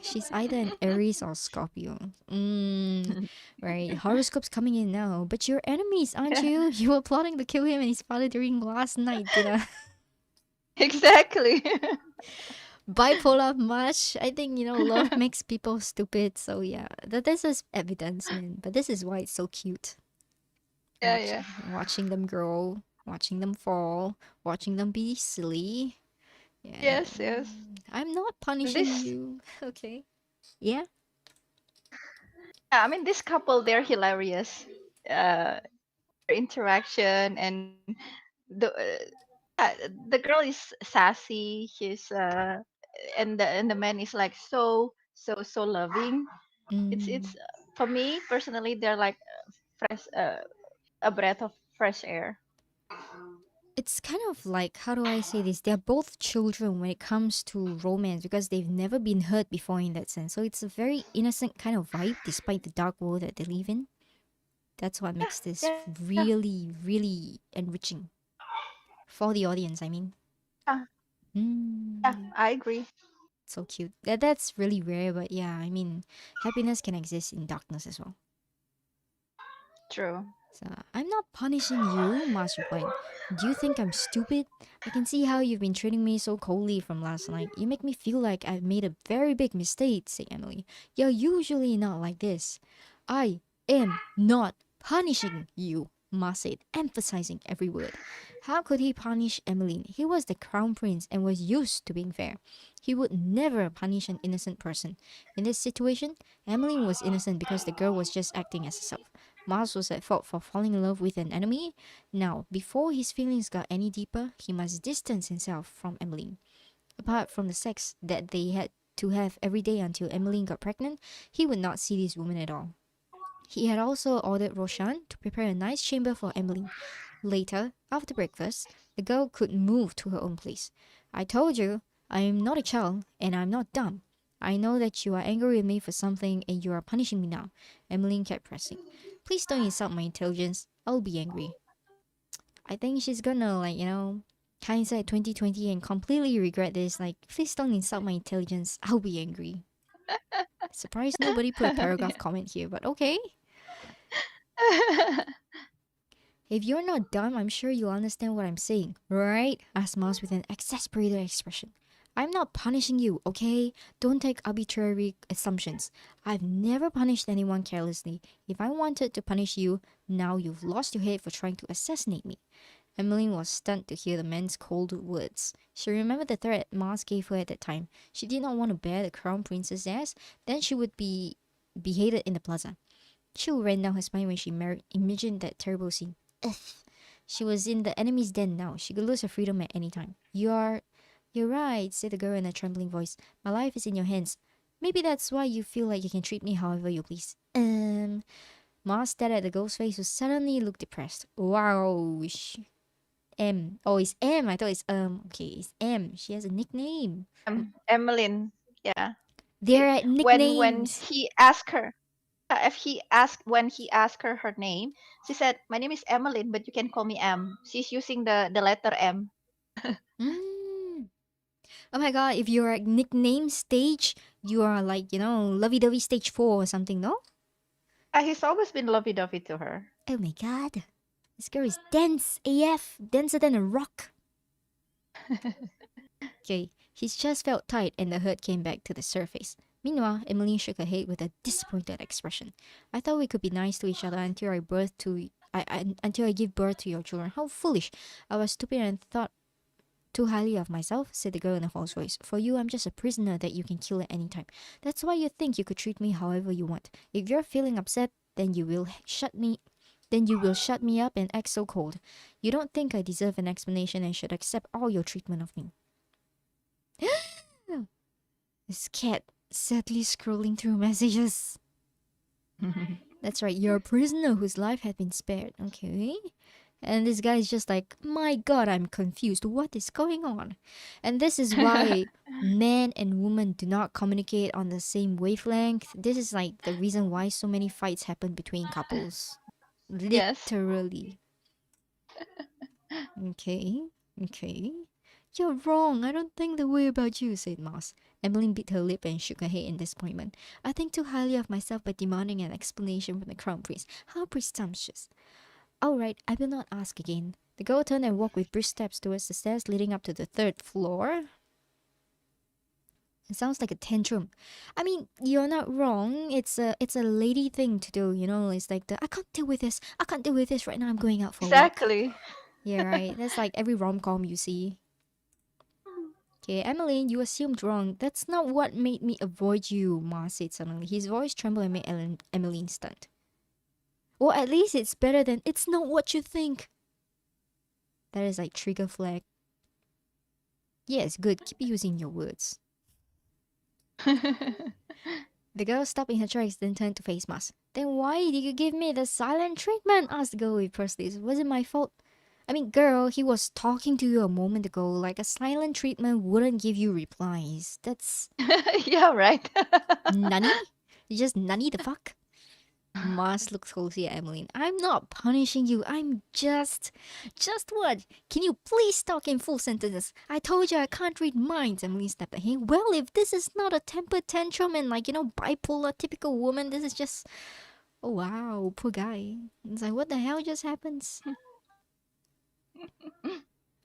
She's either an Aries or Scorpio. Right. Horoscope's coming in now. But you're enemies, aren't Yeah, you? You were plotting to kill him and his father during last night dinner. exactly. Bipolar much. I think, love makes people stupid. So yeah, this is evidence, man. But this is why it's so cute. Yeah, yeah. Watching them grow, watching them fall, watching them be silly. Yeah, Yes, yes. I'm not punishing This, you. Okay. Yeah. yeah, I mean, this couple, they're hilarious. Their interaction, and the girl is sassy. And the man is like so loving. It's Mm. For me personally, they're like fresh, a breath of fresh air. It's kind of like, how do I say this? They're both children when it comes to romance because they've never been hurt before in that sense. So it's a very innocent kind of vibe despite the dark world that they live in. That's what Yeah, makes this yeah, really, really enriching for the audience, I mean. yeah, yeah. Mm, I agree. so cute. That's really rare, but yeah, I mean, happiness can exist in darkness as well. True. So I'm not punishing you, Mars replied. Do you think I'm stupid? I can see how you've been treating me so coldly from last night. You make me feel like I've made a very big mistake, said Emily. You're usually not like this. I am not punishing you, Mars said, emphasizing every word. How could he punish Emmeline? He was the crown prince and was used to being fair. He would never punish an innocent person. In this situation, Emmeline was innocent because the girl was just acting as herself. Mars was at fault for falling in love with an enemy. Now, before his feelings got any deeper, he must distance himself from Emmeline. Apart from the sex that they had to have every day until Emmeline got pregnant, he would not see this woman at all. He had also ordered Roshan to prepare a nice chamber for Emmeline. Later, after breakfast, the girl could move to her own place. I told you, I am not a child, and I'm not dumb. I know that you are angry with me for something and you are punishing me now. Emmeline kept pressing. Please don't insult my intelligence. I'll be angry. I think she's gonna, hindsight 2020 and completely regret this. Like, please don't insult my intelligence. I'll be angry. Surprised nobody put a paragraph comment here, but okay. If you're not dumb, I'm sure you'll understand what I'm saying, right? Asked Mouse with an exasperated expression. I'm not punishing you, okay? Don't take arbitrary assumptions. I've never punished anyone carelessly. If I wanted to punish you, now you've lost your head for trying to assassinate me. Emmeline was stunned to hear the man's cold words. She remembered the threat Mars gave her at that time. She did not want to bear the crown prince's ass, then she would be beheaded in the plaza. Chill ran down her spine when she imagined that terrible scene. Ugh. She was in the enemy's den now. She could lose her freedom at any time. You're right, said the girl in a trembling voice. My life is in your hands. Maybe that's why you feel like you can treat me however you please. Ma stared at the girl's face who suddenly looked depressed. Wow. M. Oh, it's M. I thought it's okay, it's M. She has a nickname. Emmeline, yeah. They're at When nicknames. he asked her, if he asked when he asked her name, she said, "My name is Emmeline, but you can call me M." She's using the letter M. Mm. Oh my god, if you're at nickname stage, you are like, lovey-dovey stage 4 or something, no? He's always been lovey-dovey to her. Oh my god. This girl is dense AF, denser than a rock. Okay, his chest felt tight and the hurt came back to the surface. Meanwhile, Emmeline shook her head with a disappointed expression. I thought we could be nice to each other until I give birth to your children. How foolish. I was stupid and thought too highly of myself, said the girl in a false voice. For you, I'm just a prisoner that you can kill at any time. That's why you think you could treat me however you want. If you're feeling upset, then you will shut me up and act so cold. You don't think I deserve an explanation and should accept all your treatment of me. This cat sadly scrolling through messages. That's right, you're a prisoner whose life had been spared. Okay. And this guy is just like, my god, I'm confused. What is going on? And this is why man and woman do not communicate on the same wavelength. This is like the reason why so many fights happen between couples. Yes. Literally. Okay. Okay. You're wrong. I don't think the way about you, said Moss. Emmeline bit her lip and shook her head in disappointment. I think too highly of myself by demanding an explanation from the crown prince. How presumptuous. All right, I will not ask again. The girl turned and walked with brisk steps towards the stairs leading up to the third floor. It sounds like a tantrum. I mean, you're not wrong. It's a lady thing to do, It's like I can't deal with this. I can't deal with this right now. I'm going out for a walk. Exactly. Yeah, right. That's like every rom-com you see. Okay, Emmeline, you assumed wrong. That's not what made me avoid you, Ma said suddenly. His voice trembled and made Emmeline stunned. Or at least it's better than it's not what you think. That is like trigger flag. Yes, good. Keep using your words. The girl stopped in her tracks, then turned to face Mas. Then why did you give me the silent treatment? Asked the girl with pursed lips. Was it my fault? I mean, girl, he was talking to you a moment ago. Like a silent treatment wouldn't give you replies. That's Yeah, right. nunny? You just nunny the fuck? Mars looked closely at Emmeline. I'm not punishing you. I'm just what? Can you please talk in full sentences? I told you I can't read minds. Emmeline snapped at him. Well, if this is not a temper tantrum and bipolar typical woman, this is just oh wow, poor guy. It's like what the hell just happens?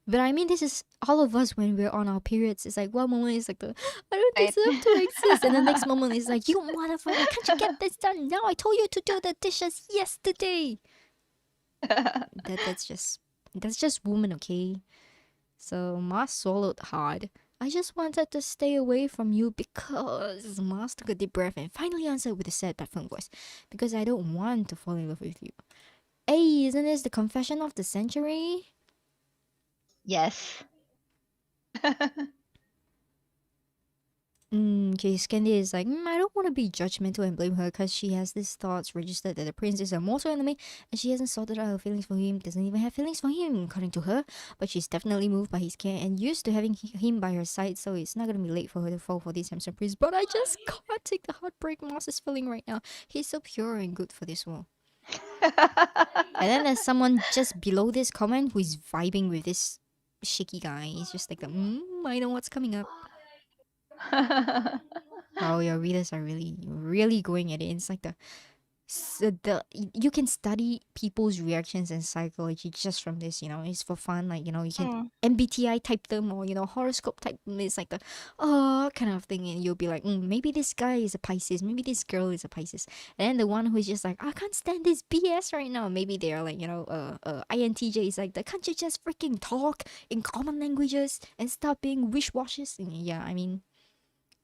But I mean, this is all of us when we're on our periods. It's like one moment is like I don't Right. deserve to exist, and the next moment is like, you motherfucker, can't you get this done now? I told you to do the dishes yesterday. That's just That's just woman, okay? So Mars swallowed hard. I just wanted to stay away from you because Mars took a deep breath and finally answered with a sad but firm voice. Because I don't want to fall in love with you. Hey, isn't this the confession of the century? Yes. Okay, Scandy is like, I don't want to be judgmental and blame her because she has these thoughts registered that the prince is a mortal enemy and she hasn't sorted out her feelings for him, doesn't even have feelings for him, according to her. But she's definitely moved by his care and used to having him by her side, so it's not going to be late for her to fall for this handsome prince. But I just can't take the heartbreak Moss is feeling right now. He's so pure and good for this world. And then there's someone just below this comment who is vibing with this shaky guy. He's just like, I know what's coming up. Wow, your readers are really, really going at it. It's like you can study people's reactions and psychology just from this. It's for fun. Like you can Mm. MBTI type them or horoscope type them. It's like the kind of thing, and you'll be like, maybe this guy is a Pisces, maybe this girl is a Pisces, and then the one who's just like, I can't stand this BS right now. Maybe they're like INTJ is like, can't you just freaking talk in common languages and stop being wish washes? Yeah, I mean,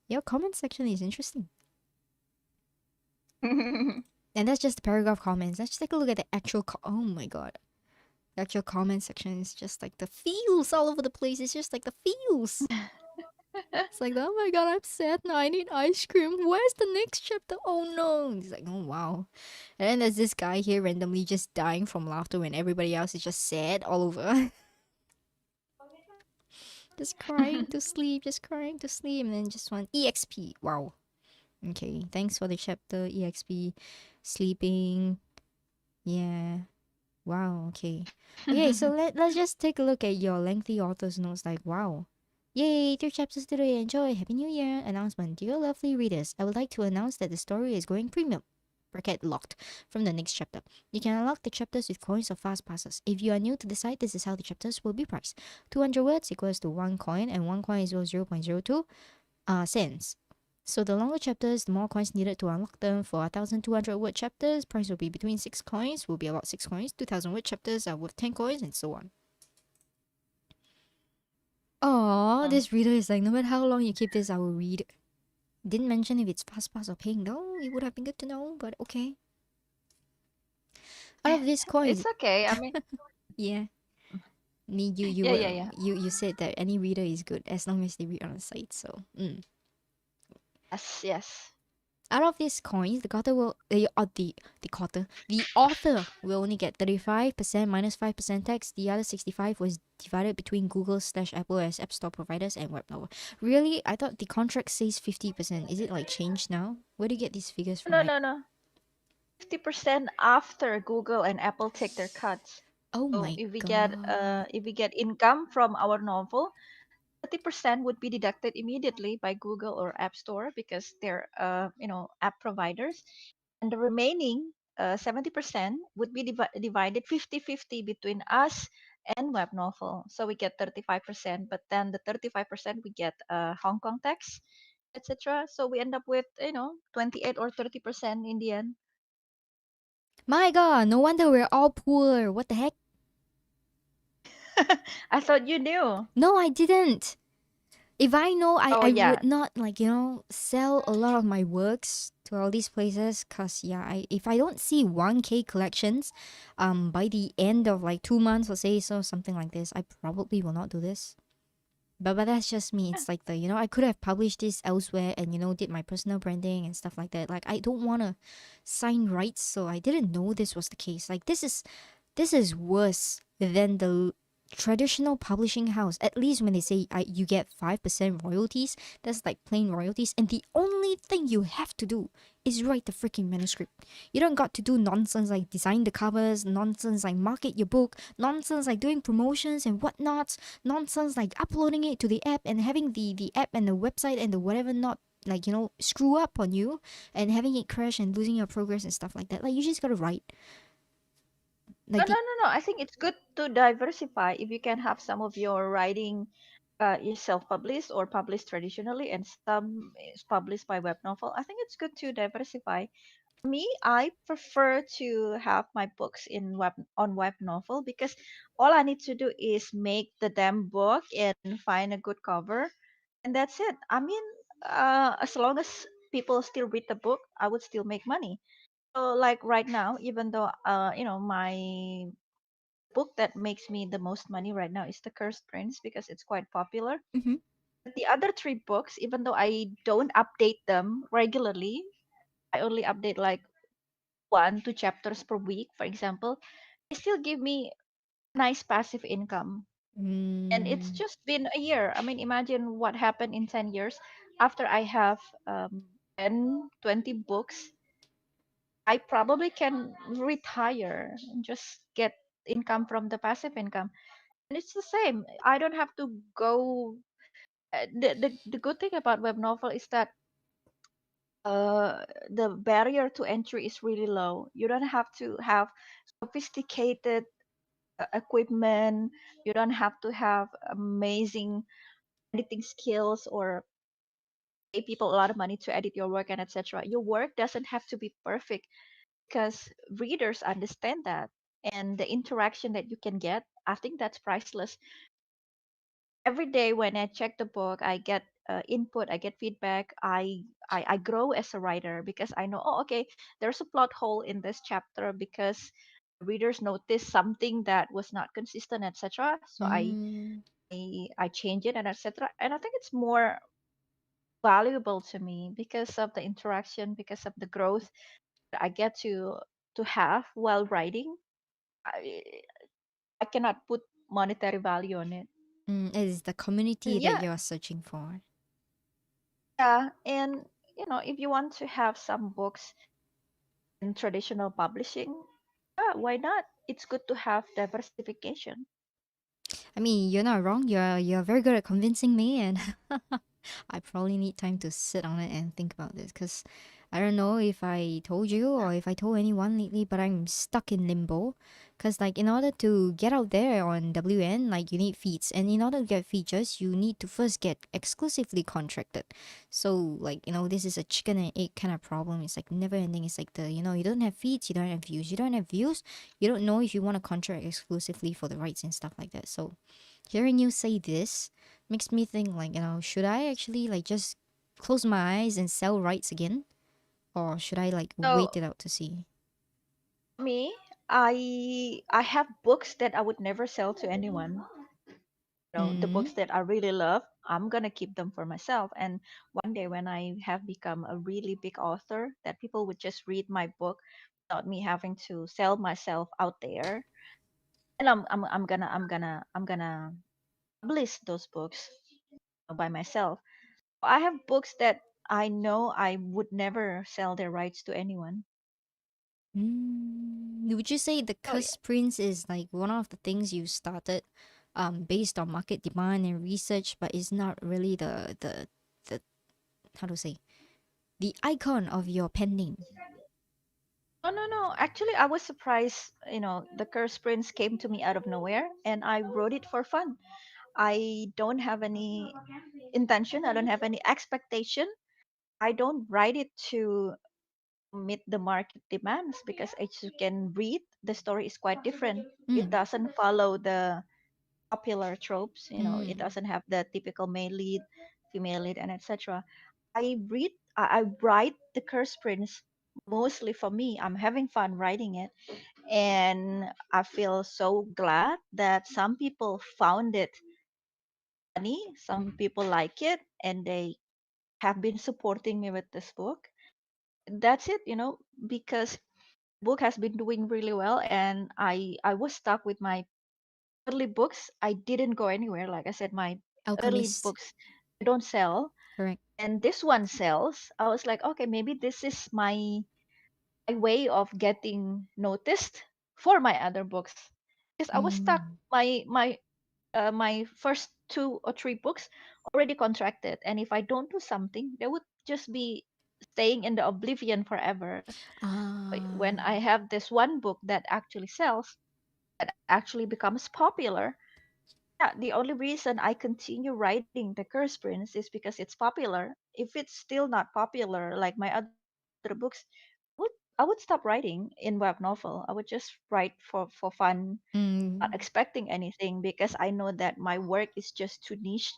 your comment section is interesting. And that's just the paragraph comments. Let's take a look at the actual. Oh my god. The actual comment section is just like the feels all over the place. It's just like the feels. It's like, oh my god, I'm sad now. I need ice cream. Where's the next chapter? Oh no. It's like, oh wow. And then there's this guy here randomly just dying from laughter when everybody else is just sad all over. Just crying to sleep, just crying to sleep. And then just one EXP. Wow. Okay. Thanks for the chapter, EXP. Sleeping. Yeah. Wow, okay. Okay, so let's just take a look at your lengthy author's notes. Like, wow. Yay, 3 chapters today. Enjoy. Happy New Year. Announcement. Dear lovely readers, I would like to announce that the story is going premium. Bracket locked from the next chapter. You can unlock the chapters with coins or fast passes. If you are new to the site, this is how the chapters will be priced. 200 words equals to 1 coin, and 1 coin is equals 0.02 cents. So the longer chapters, the more coins needed to unlock them. For 1,200 word chapters, price will be between 6 coins, will be about 6 coins. 2,000 word chapters are worth 10 coins, and so on. Oh, Mm. this reader is like, no matter how long you keep this, I will read. Didn't mention if it's fast pass or paying though. It would have been good to know, but okay. Out of these coins, It's okay. I mean, yeah. You yeah, were yeah, yeah. you said that any reader is good as long as they read on the site. So Yes, yes. out of these coins, the author will only get 35% minus 5% tax. The other 65 was divided between Google/Apple as App Store providers and Webnovel. Really, I thought the contract says 50%. Is it like changed now? Where do you get these figures from? No, Like, no, no. 50% after Google and Apple take their cuts. oh So my god. if we get income from our novel, 30% would be deducted immediately by Google or App Store because they're app providers, and the remaining 70% would be divided 50-50 between us and Webnovel. So we get 35%, but then the 35% we get Hong Kong tax, etc. So we end up with 28 or 30% in the end. My god, no wonder we're all poor. What the heck? I thought you knew. No, I didn't. If I know, I, Oh I yeah. would not like sell a lot of my works to all these places. Cause yeah, if I don't see 1K collections by the end of like 2 months or say so, something like this, I probably will not do this. But that's just me. It's like I could have published this elsewhere and did my personal branding and stuff like that. Like I don't want to sign rights, so I didn't know this was the case. Like this is worse than the traditional publishing house. At least when they say you get 5% royalties, that's like plain royalties, and the only thing you have to do is write the freaking manuscript. You don't got to do nonsense like design the covers, nonsense like market your book, nonsense like doing promotions and whatnot, nonsense like uploading it to the app and having the app and the website and the whatever not like screw up on you and having it crash and losing your progress and stuff like that. Like you just gotta write Oh, like no, the no, no. I think it's good to diversify if you can have some of your writing is self-published or published traditionally and some is published by web novel. I think it's good to diversify. Me, I prefer to have my books in web novel because all I need to do is make the damn book and find a good cover, and that's it. I mean, as long as people still read the book, I would still make money. So like right now, even though my book that makes me the most money right now is The Cursed Prince because it's quite popular. Mm-hmm. The other three books, even though I don't update them regularly, I only update like 1 2 chapters per week, for example, they still give me nice passive income. And it's Mm, just been a year. I mean, imagine what happened in 10 years after I have 10, 20 books. I probably can retire and just get income from the passive income. And it's the same. I don't have to go. The good thing about web novel is that the barrier to entry is really low. You don't have to have sophisticated equipment. You don't have to have amazing editing skills or pay people a lot of money to edit your work and etc. Your work doesn't have to be perfect because readers understand that, and the interaction that you can get, I think that's priceless. Every day when I check the book, I get input, I get feedback. I grow as a writer because I know, oh, okay, there's a plot hole in this chapter because readers noticed something that was not consistent, etc. So mm, I change it and etc. And I think it's more valuable to me because of the interaction, because of the growth that I get to have while writing. I, I cannot put monetary value on it. it is the community And that yeah, you're searching for. yeah, and if you want to have some books in traditional publishing, yeah, why not? It's good to have diversification. I mean, you're not wrong. You're very good at convincing me, and I probably need time to sit on it and think about this because I don't know if I told you or if I told anyone lately, but I'm stuck in limbo. Because, like, in order to get out there on WN, like, you need feeds. And in order to get features, you need to first get exclusively contracted. So, like, this is a chicken and egg kind of problem. It's like never ending. It's like you don't have feeds, you don't have views. You don't have views, you don't know if you want to contract exclusively for the rights and stuff like that. So, hearing you say this makes me think like, should I actually like just close my eyes and sell rights again? Or should I like So wait it out to see? me, I have books that I would never sell to anyone. The Mm, books that I really love, I'm gonna keep them for myself. And one day when I have become a really big author, that people would just read my book without me having to sell myself out there. And I'm gonna publish those books by myself. I have books that I know I would never sell their rights to anyone. would you say the So yeah, Cuss Prince is like one of the things you started based on market demand and research, but is not really the how to say the icon of your pen name? no, no, no. Actually, I was surprised. The Curse Prince came to me out of nowhere, and I wrote it for fun. I don't have any intention. I don't have any expectation. I don't write it to meet the market demands because as you can read, the story is quite different. It Mm, doesn't follow the popular tropes. It mm, doesn't have the typical male lead, female lead, and etc. I write the Curse Prince mostly for me. I'm having fun writing it, and I feel so glad that some people found it funny. Some people like it, and they have been supporting me with this book. That's it, because book has been doing really well, and I was stuck with my early books. I didn't go anywhere. Like I said, my early Alchemist, books don't sell, correct. and this one sells. I was like, okay, maybe this is my way of getting noticed for my other books, because I was stuck. Mm. My first 2 or 3 books already contracted, and if I don't do something, they would just be staying in the oblivion forever. When I Ah. have this one book that actually sells, that actually becomes popular, yeah, the only reason I continue writing The Curse Prince is because it's popular. If it's still not popular like my other books, I would I would stop writing in web novel. I would just write for fun, not Mm, expecting anything, because I know that my work is just too niche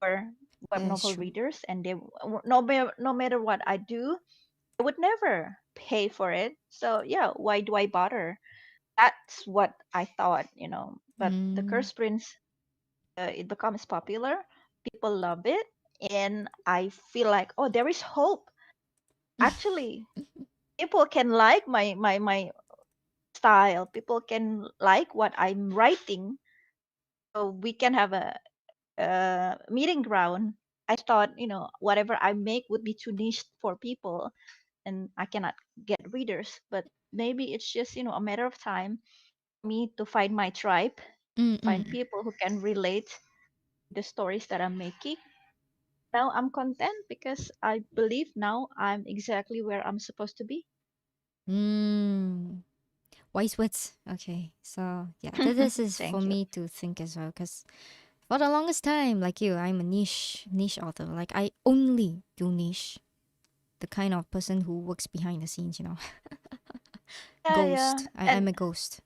for web that's novel true. readers, and no matter what I do, I would never pay for it. So yeah, why do I bother? That's what I thought. But the Mm. Curse Prince, it becomes popular. People love it, and I feel like, oh, there is hope. Actually, people can like my style. People can like what I'm writing. So we can have a meeting ground. I thought, whatever I make would be too niche for people, and I cannot get readers. But maybe it's just, a matter of time for me to find my tribe, find Mm-mm. people who can relate the stories that I'm making. Now I'm content because I believe now I'm exactly where I'm supposed to be. Mm. Wise words. Okay, so yeah, this is for Thank you. me to think as well, because for the longest time, like you, I'm a niche author. Like I only do niche. The kind of person who works behind the scenes, Yeah, yeah. Ghost. I'm And a ghost.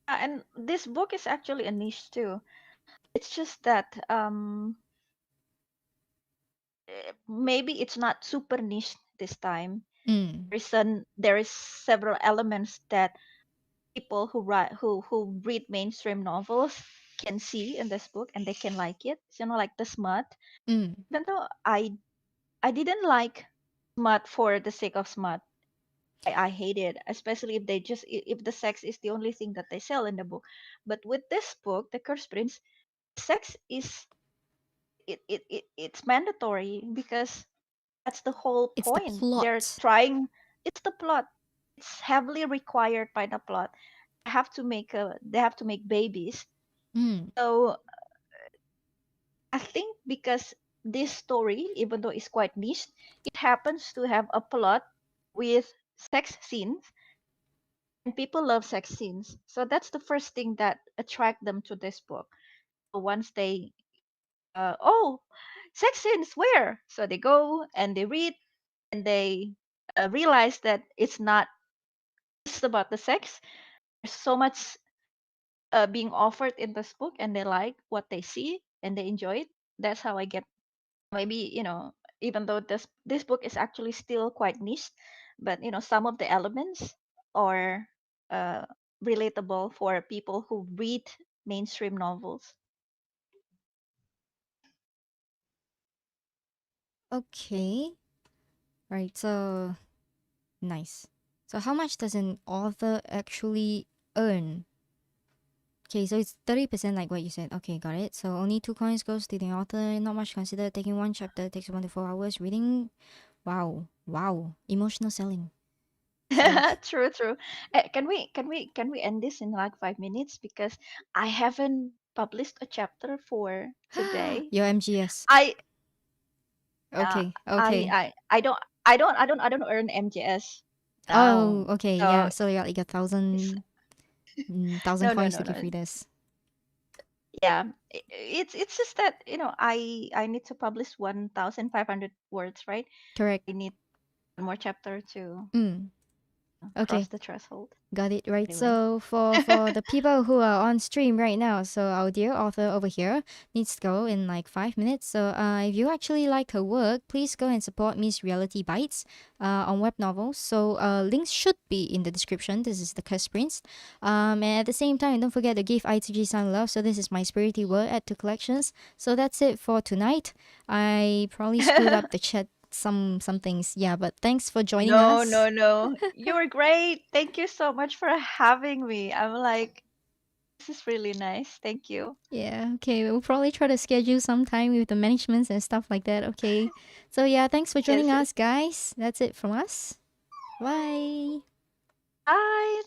and this book is actually a niche too. It's just that maybe it's not super niche this time. Mm. There is several elements that people who read mainstream novels can see in this book, and they can like it. Like the smut. Mm. Even though I didn't like smut for the sake of smut. I hate it, especially if if the sex is the only thing that they sell in the book. But with this book, The Cursed Prince, sex is it's mandatory, because that's the whole It's the point. They're plot. trying. It's the plot. It's heavily required by the plot. They have to make babies. Mm. So I think because this story, even though it's quite niche, it happens to have a plot with sex scenes, and people love sex scenes. So that's the first thing that attract them to this book. So once they, oh, sex scenes where? So they go and they read, and they realize that it's not just about the sex. There's so much being offered in this book, and they like what they see and they enjoy it. That's how I get. Maybe, even though this book is actually still quite niche, but some of the elements are uh, relatable for people who read mainstream novels. Okay. Right. So nice. So how much does an author actually earn? Okay, so it's 30% like what you said. Okay, got it. So only 2 coins goes to the author. Not much considered. Taking one chapter takes 1 to 4 hours. Reading. Wow. Wow. Emotional selling. So True, true. Can we end this in like 5 minutes, because I haven't published a chapter for today. your MGS. I uh, Okay. Okay. I don't earn MGS Oh, now. okay. So Yeah. So you got like a it's thousand no, no, coins no, to give no. readers. Yeah, it's just that I need to publish 1,500 words, right? Correct. I need one more chapter to Mm. cross Okay. the threshold. Got it right. Anyway. So for the people who are on stream right now, so our dear author over here needs to go in like 5 minutes. So if you actually like her work, please go and support Miss Reality Bites on web novels. So links should be in the description. This is the Curse Prince. And at the same time, don't forget to give Aitsuji some love. So this is my spirity word at the collections. So that's it for tonight. I probably screwed up the chat some things. Yeah, but thanks for joining No, us. no, no. You were great. Thank you so much for having me. I'm like, this is really nice. Thank you. Yeah, okay. We'll probably try to schedule some time with the managements and stuff like that. Okay. So yeah, thanks for Yes, joining yes. us, guys. That's it from us. Bye. Bye.